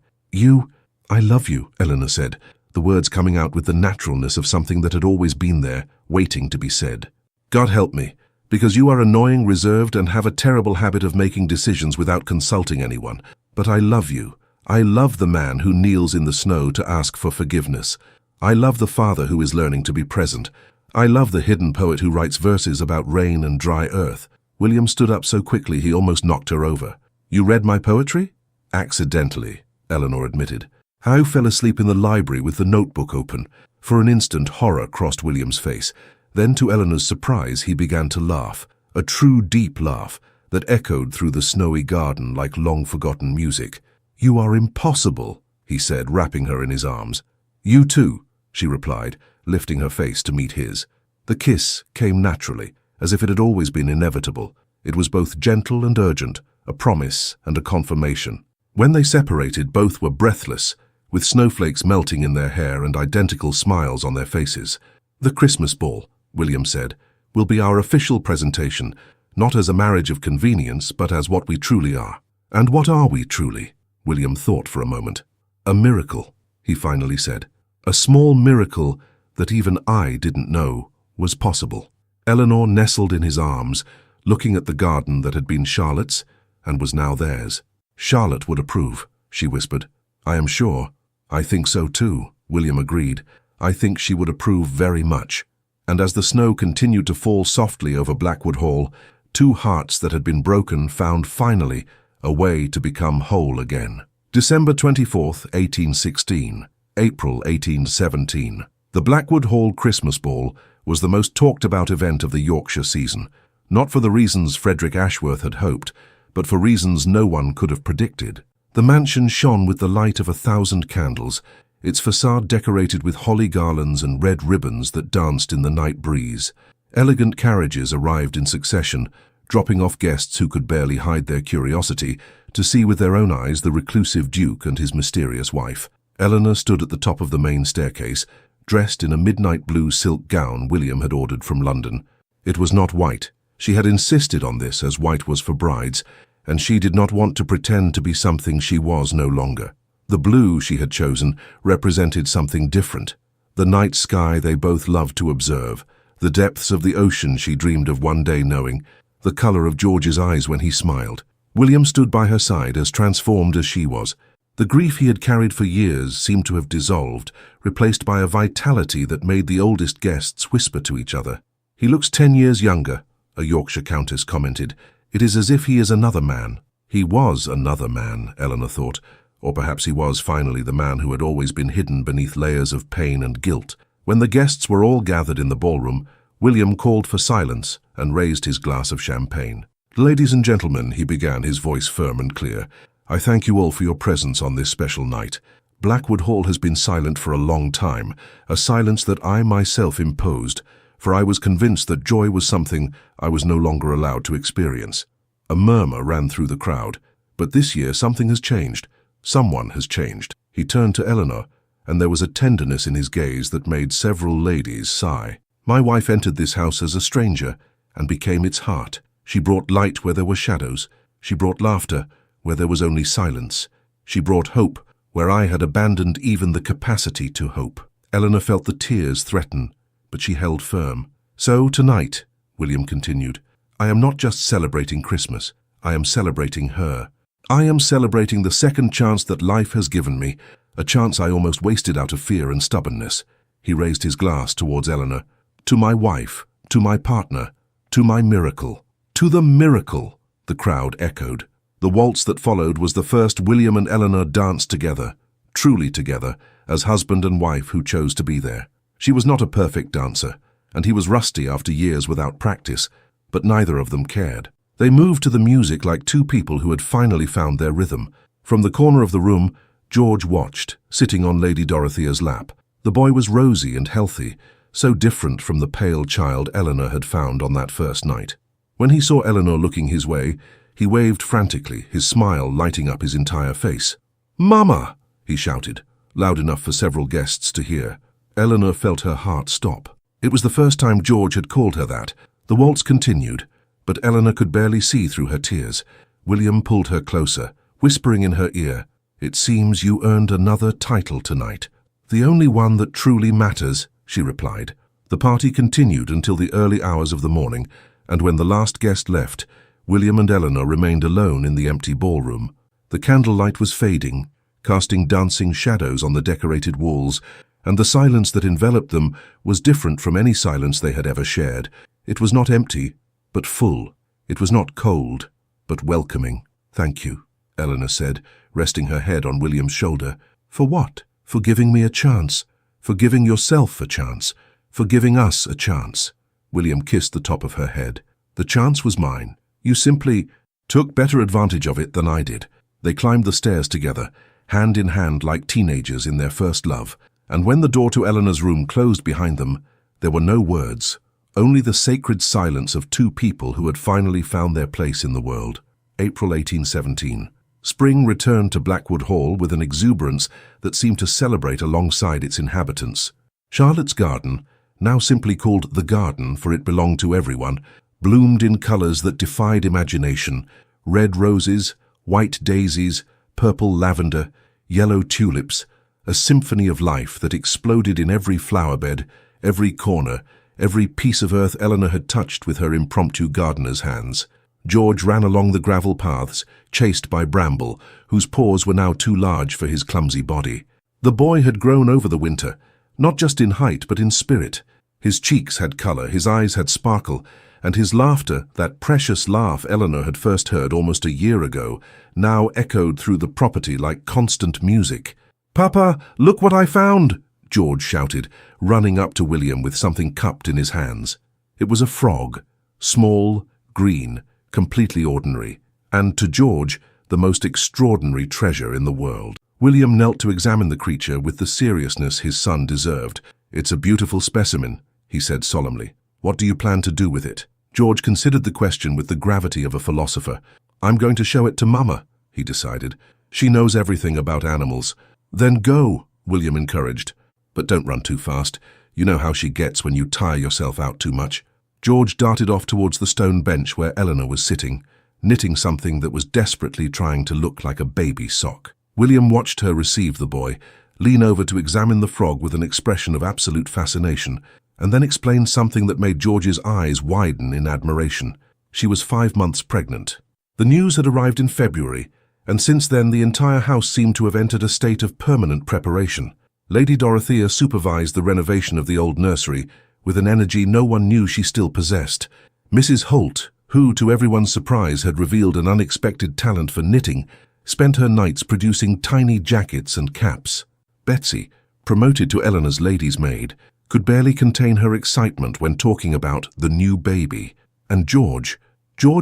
"I love you," Eleanor said, the words coming out with the naturalness of something that had always been there, waiting to be said. "God help me, because you are annoying, reserved, and have a terrible habit of making decisions without consulting anyone. But I love you. I love the man who kneels in the snow to ask for forgiveness. I love the father who is learning to be present. I love the hidden poet who writes verses about rain and dry earth." William stood up so quickly he almost knocked her over. "You read my poetry?" "Accidentally," Eleanor admitted. "I fell asleep in the library with the notebook open." For an instant, horror crossed William's face. Then, to Eleanor's surprise, he began to laugh, a true deep laugh that echoed through the snowy garden like long-forgotten music. "You are impossible," he said, wrapping her in his arms. "You too," she replied, lifting her face to meet his. The kiss came naturally, as if it had always been inevitable. It was both gentle and urgent, a promise and a confirmation. When they separated, both were breathless, with snowflakes melting in their hair and identical smiles on their faces. "The Christmas ball," William said, "will be our official presentation, not as a marriage of convenience, but as what we truly are." "And what are we truly?" William thought for a moment. "A miracle," he finally said. "A small miracle that even I didn't know was possible." Eleanor nestled in his arms, looking at the garden that had been Charlotte's and was now theirs. "Charlotte would approve," she whispered. "I am sure." "I think so too," William agreed. "I think she would approve very much." And as the snow continued to fall softly over Blackwood Hall, two hearts that had been broken found finally a way to become whole again. December 24th, 1816, April 1817. The Blackwood Hall Christmas Ball was the most talked-about event of the Yorkshire season, not for the reasons Frederick Ashworth had hoped, but for reasons no one could have predicted. The mansion shone with the light of 1,000 candles, its facade decorated with holly garlands and red ribbons that danced in the night breeze. Elegant carriages arrived in succession, dropping off guests who could barely hide their curiosity to see with their own eyes the reclusive Duke and his mysterious wife. Eleanor stood at the top of the main staircase, dressed in a midnight blue silk gown William had ordered from London. It was not white. She had insisted on this, as white was for brides, and she did not want to pretend to be something she was no longer. The blue she had chosen represented something different. The night sky they both loved to observe, the depths of the ocean she dreamed of one day knowing, the color of George's eyes when he smiled. William stood by her side as transformed as she was. The grief he had carried for years seemed to have dissolved, replaced by a vitality that made the oldest guests whisper to each other. "He looks 10 years younger," a Yorkshire countess commented. "It is as if he is another man." He was another man, Eleanor thought, or perhaps he was finally the man who had always been hidden beneath layers of pain and guilt. When the guests were all gathered in the ballroom, William called for silence and raised his glass of champagne. "Ladies and gentlemen," he began, his voice firm and clear, "I thank you all for your presence on this special night. Blackwood Hall has been silent for a long time, a silence that I myself imposed, for I was convinced that joy was something I was no longer allowed to experience." A murmur ran through the crowd. "But this year something has changed. Someone has changed." He turned to Eleanor, and there was a tenderness in his gaze that made several ladies sigh. "My wife entered this house as a stranger and became its heart. She brought light where there were shadows. She brought laughter where there was only silence. She brought hope where I had abandoned even the capacity to hope." Eleanor felt the tears threaten, but she held firm. "So tonight," William continued, "I am not just celebrating Christmas. I am celebrating her. I am celebrating the second chance that life has given me, a chance I almost wasted out of fear and stubbornness." He raised his glass towards Eleanor. "To my wife, to my partner, to my miracle." "To the miracle," the crowd echoed. The waltz that followed was the first William and Eleanor danced together, truly together, as husband and wife who chose to be there. She was not a perfect dancer, and he was rusty after years without practice, but neither of them cared. They moved to the music like two people who had finally found their rhythm. From the corner of the room, George watched, sitting on Lady Dorothea's lap. The boy was rosy and healthy, so different from the pale child Eleanor had found on that first night. When he saw Eleanor looking his way, he waved frantically, his smile lighting up his entire face. "Mama!" he shouted, loud enough for several guests to hear. Eleanor felt her heart stop. It was the first time George had called her that. The waltz continued, but Eleanor could barely see through her tears. William pulled her closer, whispering in her ear, "It seems you earned another title tonight." "The only one that truly matters," she replied. The party continued until the early hours of the morning, and when the last guest left, William and Eleanor remained alone in the empty ballroom. The candlelight was fading, casting dancing shadows on the decorated walls, and the silence that enveloped them was different from any silence they had ever shared. It was not empty, but full. It was not cold, but welcoming. "Thank you," Eleanor said, resting her head on William's shoulder. "For what?" "For giving me a chance. For giving yourself a chance. For giving us a chance." William kissed the top of her head. "The chance was mine. You simply took better advantage of it than I did." They climbed the stairs together, hand in hand like teenagers in their first love, and when the door to Eleanor's room closed behind them, there were no words, only the sacred silence of two people who had finally found their place in the world. April 1817. Spring returned to Blackwood Hall with an exuberance that seemed to celebrate alongside its inhabitants. Charlotte's garden, now simply called the garden for it belonged to everyone, bloomed in colors that defied imagination: red roses, white daisies, purple lavender, yellow tulips, a symphony of life that exploded in every flowerbed, every corner, every piece of earth Eleanor had touched with her impromptu gardener's hands. George ran along the gravel paths, chased by Bramble, whose paws were now too large for his clumsy body. The boy had grown over the winter, not just in height but in spirit. His cheeks had color, his eyes had sparkle, and his laughter, that precious laugh Eleanor had first heard almost a year ago, now echoed through the property like constant music. "Papa, look what I found!" George shouted, running up to William with something cupped in his hands. It was a frog, small, green, completely ordinary, and to George, the most extraordinary treasure in the world. William knelt to examine the creature with the seriousness his son deserved. "It's a beautiful specimen," he said solemnly. "What do you plan to do with it?" George considered the question with the gravity of a philosopher. "I'm going to show it to Mama," he decided. "She knows everything about animals." "Then go," William encouraged. "But don't run too fast. You know how she gets when you tire yourself out too much." George darted off towards the stone bench where Eleanor was sitting, knitting something that was desperately trying to look like a baby sock. William watched her receive the boy, lean over to examine the frog with an expression of absolute fascination, and then explained something that made George's eyes widen in admiration. She was 5 months pregnant. The news had arrived in February, and since then the entire house seemed to have entered a state of permanent preparation. Lady Dorothea supervised the renovation of the old nursery with an energy no one knew she still possessed. Mrs. Holt, who, to everyone's surprise, had revealed an unexpected talent for knitting, spent her nights producing tiny jackets and caps. Betsy, promoted to Eleanor's lady's maid, could barely contain her excitement when talking about the new baby. And George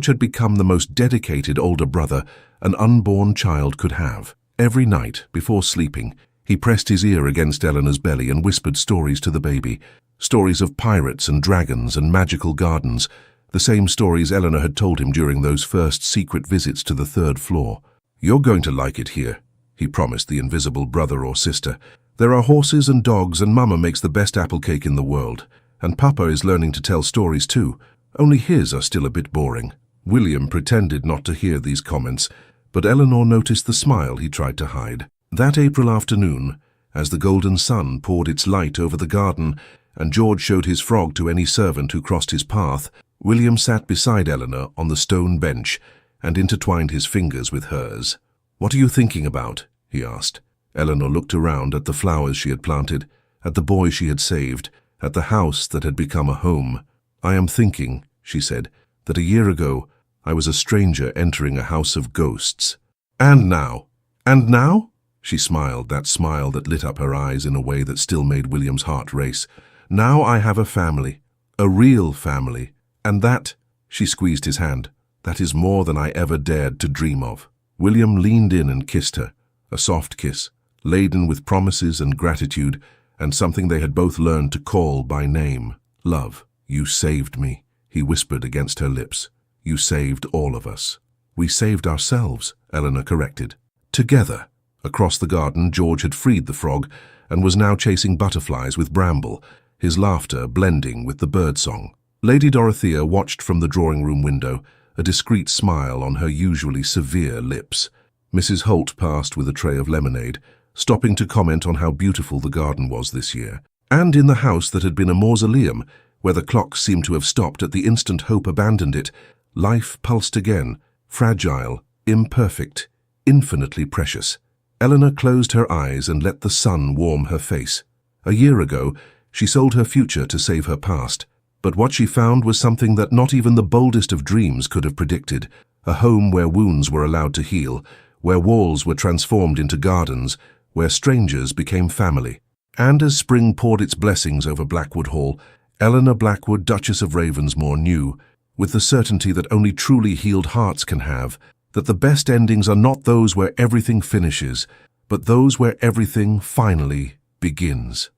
had become the most dedicated older brother an unborn child could have. Every night, before sleeping, he pressed his ear against Eleanor's belly and whispered stories to the baby, stories of pirates and dragons and magical gardens, the same stories Eleanor had told him during those first secret visits to the 3rd floor. "You're going to like it here," he promised the invisible brother or sister. "There are horses and dogs, and Mama makes the best apple cake in the world. And Papa is learning to tell stories too, only his are still a bit boring." William pretended not to hear these comments, but Eleanor noticed the smile he tried to hide. That April afternoon, as the golden sun poured its light over the garden and George showed his frog to any servant who crossed his path, William sat beside Eleanor on the stone bench and intertwined his fingers with hers. "What are you thinking about?" he asked. Eleanor looked around at the flowers she had planted, at the boy she had saved, at the house that had become a home. "I am thinking," she said, "that a year ago I was a stranger entering a house of ghosts. And now?" "And now?" She smiled, that smile that lit up her eyes in a way that still made William's heart race. "Now I have a family, a real family, and that," she squeezed his hand, "that is more than I ever dared to dream of." William leaned in and kissed her, a soft kiss, laden with promises and gratitude, and something they had both learned to call by name. "Love, you saved me," he whispered against her lips. "You saved all of us." "We saved ourselves," Eleanor corrected. "Together." Across the garden, George had freed the frog and was now chasing butterflies with Bramble, his laughter blending with the birdsong. Lady Dorothea watched from the drawing-room window, a discreet smile on her usually severe lips. Mrs. Holt passed with a tray of lemonade, stopping to comment on how beautiful the garden was this year. And in the house that had been a mausoleum, where the clocks seemed to have stopped at the instant hope abandoned it, life pulsed again, fragile, imperfect, infinitely precious. Eleanor closed her eyes and let the sun warm her face. A year ago, she sold her future to save her past, but what she found was something that not even the boldest of dreams could have predicted, a home where wounds were allowed to heal, where walls were transformed into gardens, where strangers became family. And as spring poured its blessings over Blackwood Hall, Eleanor Blackwood, Duchess of Ravensmore, knew, with the certainty that only truly healed hearts can have, that the best endings are not those where everything finishes, but those where everything finally begins.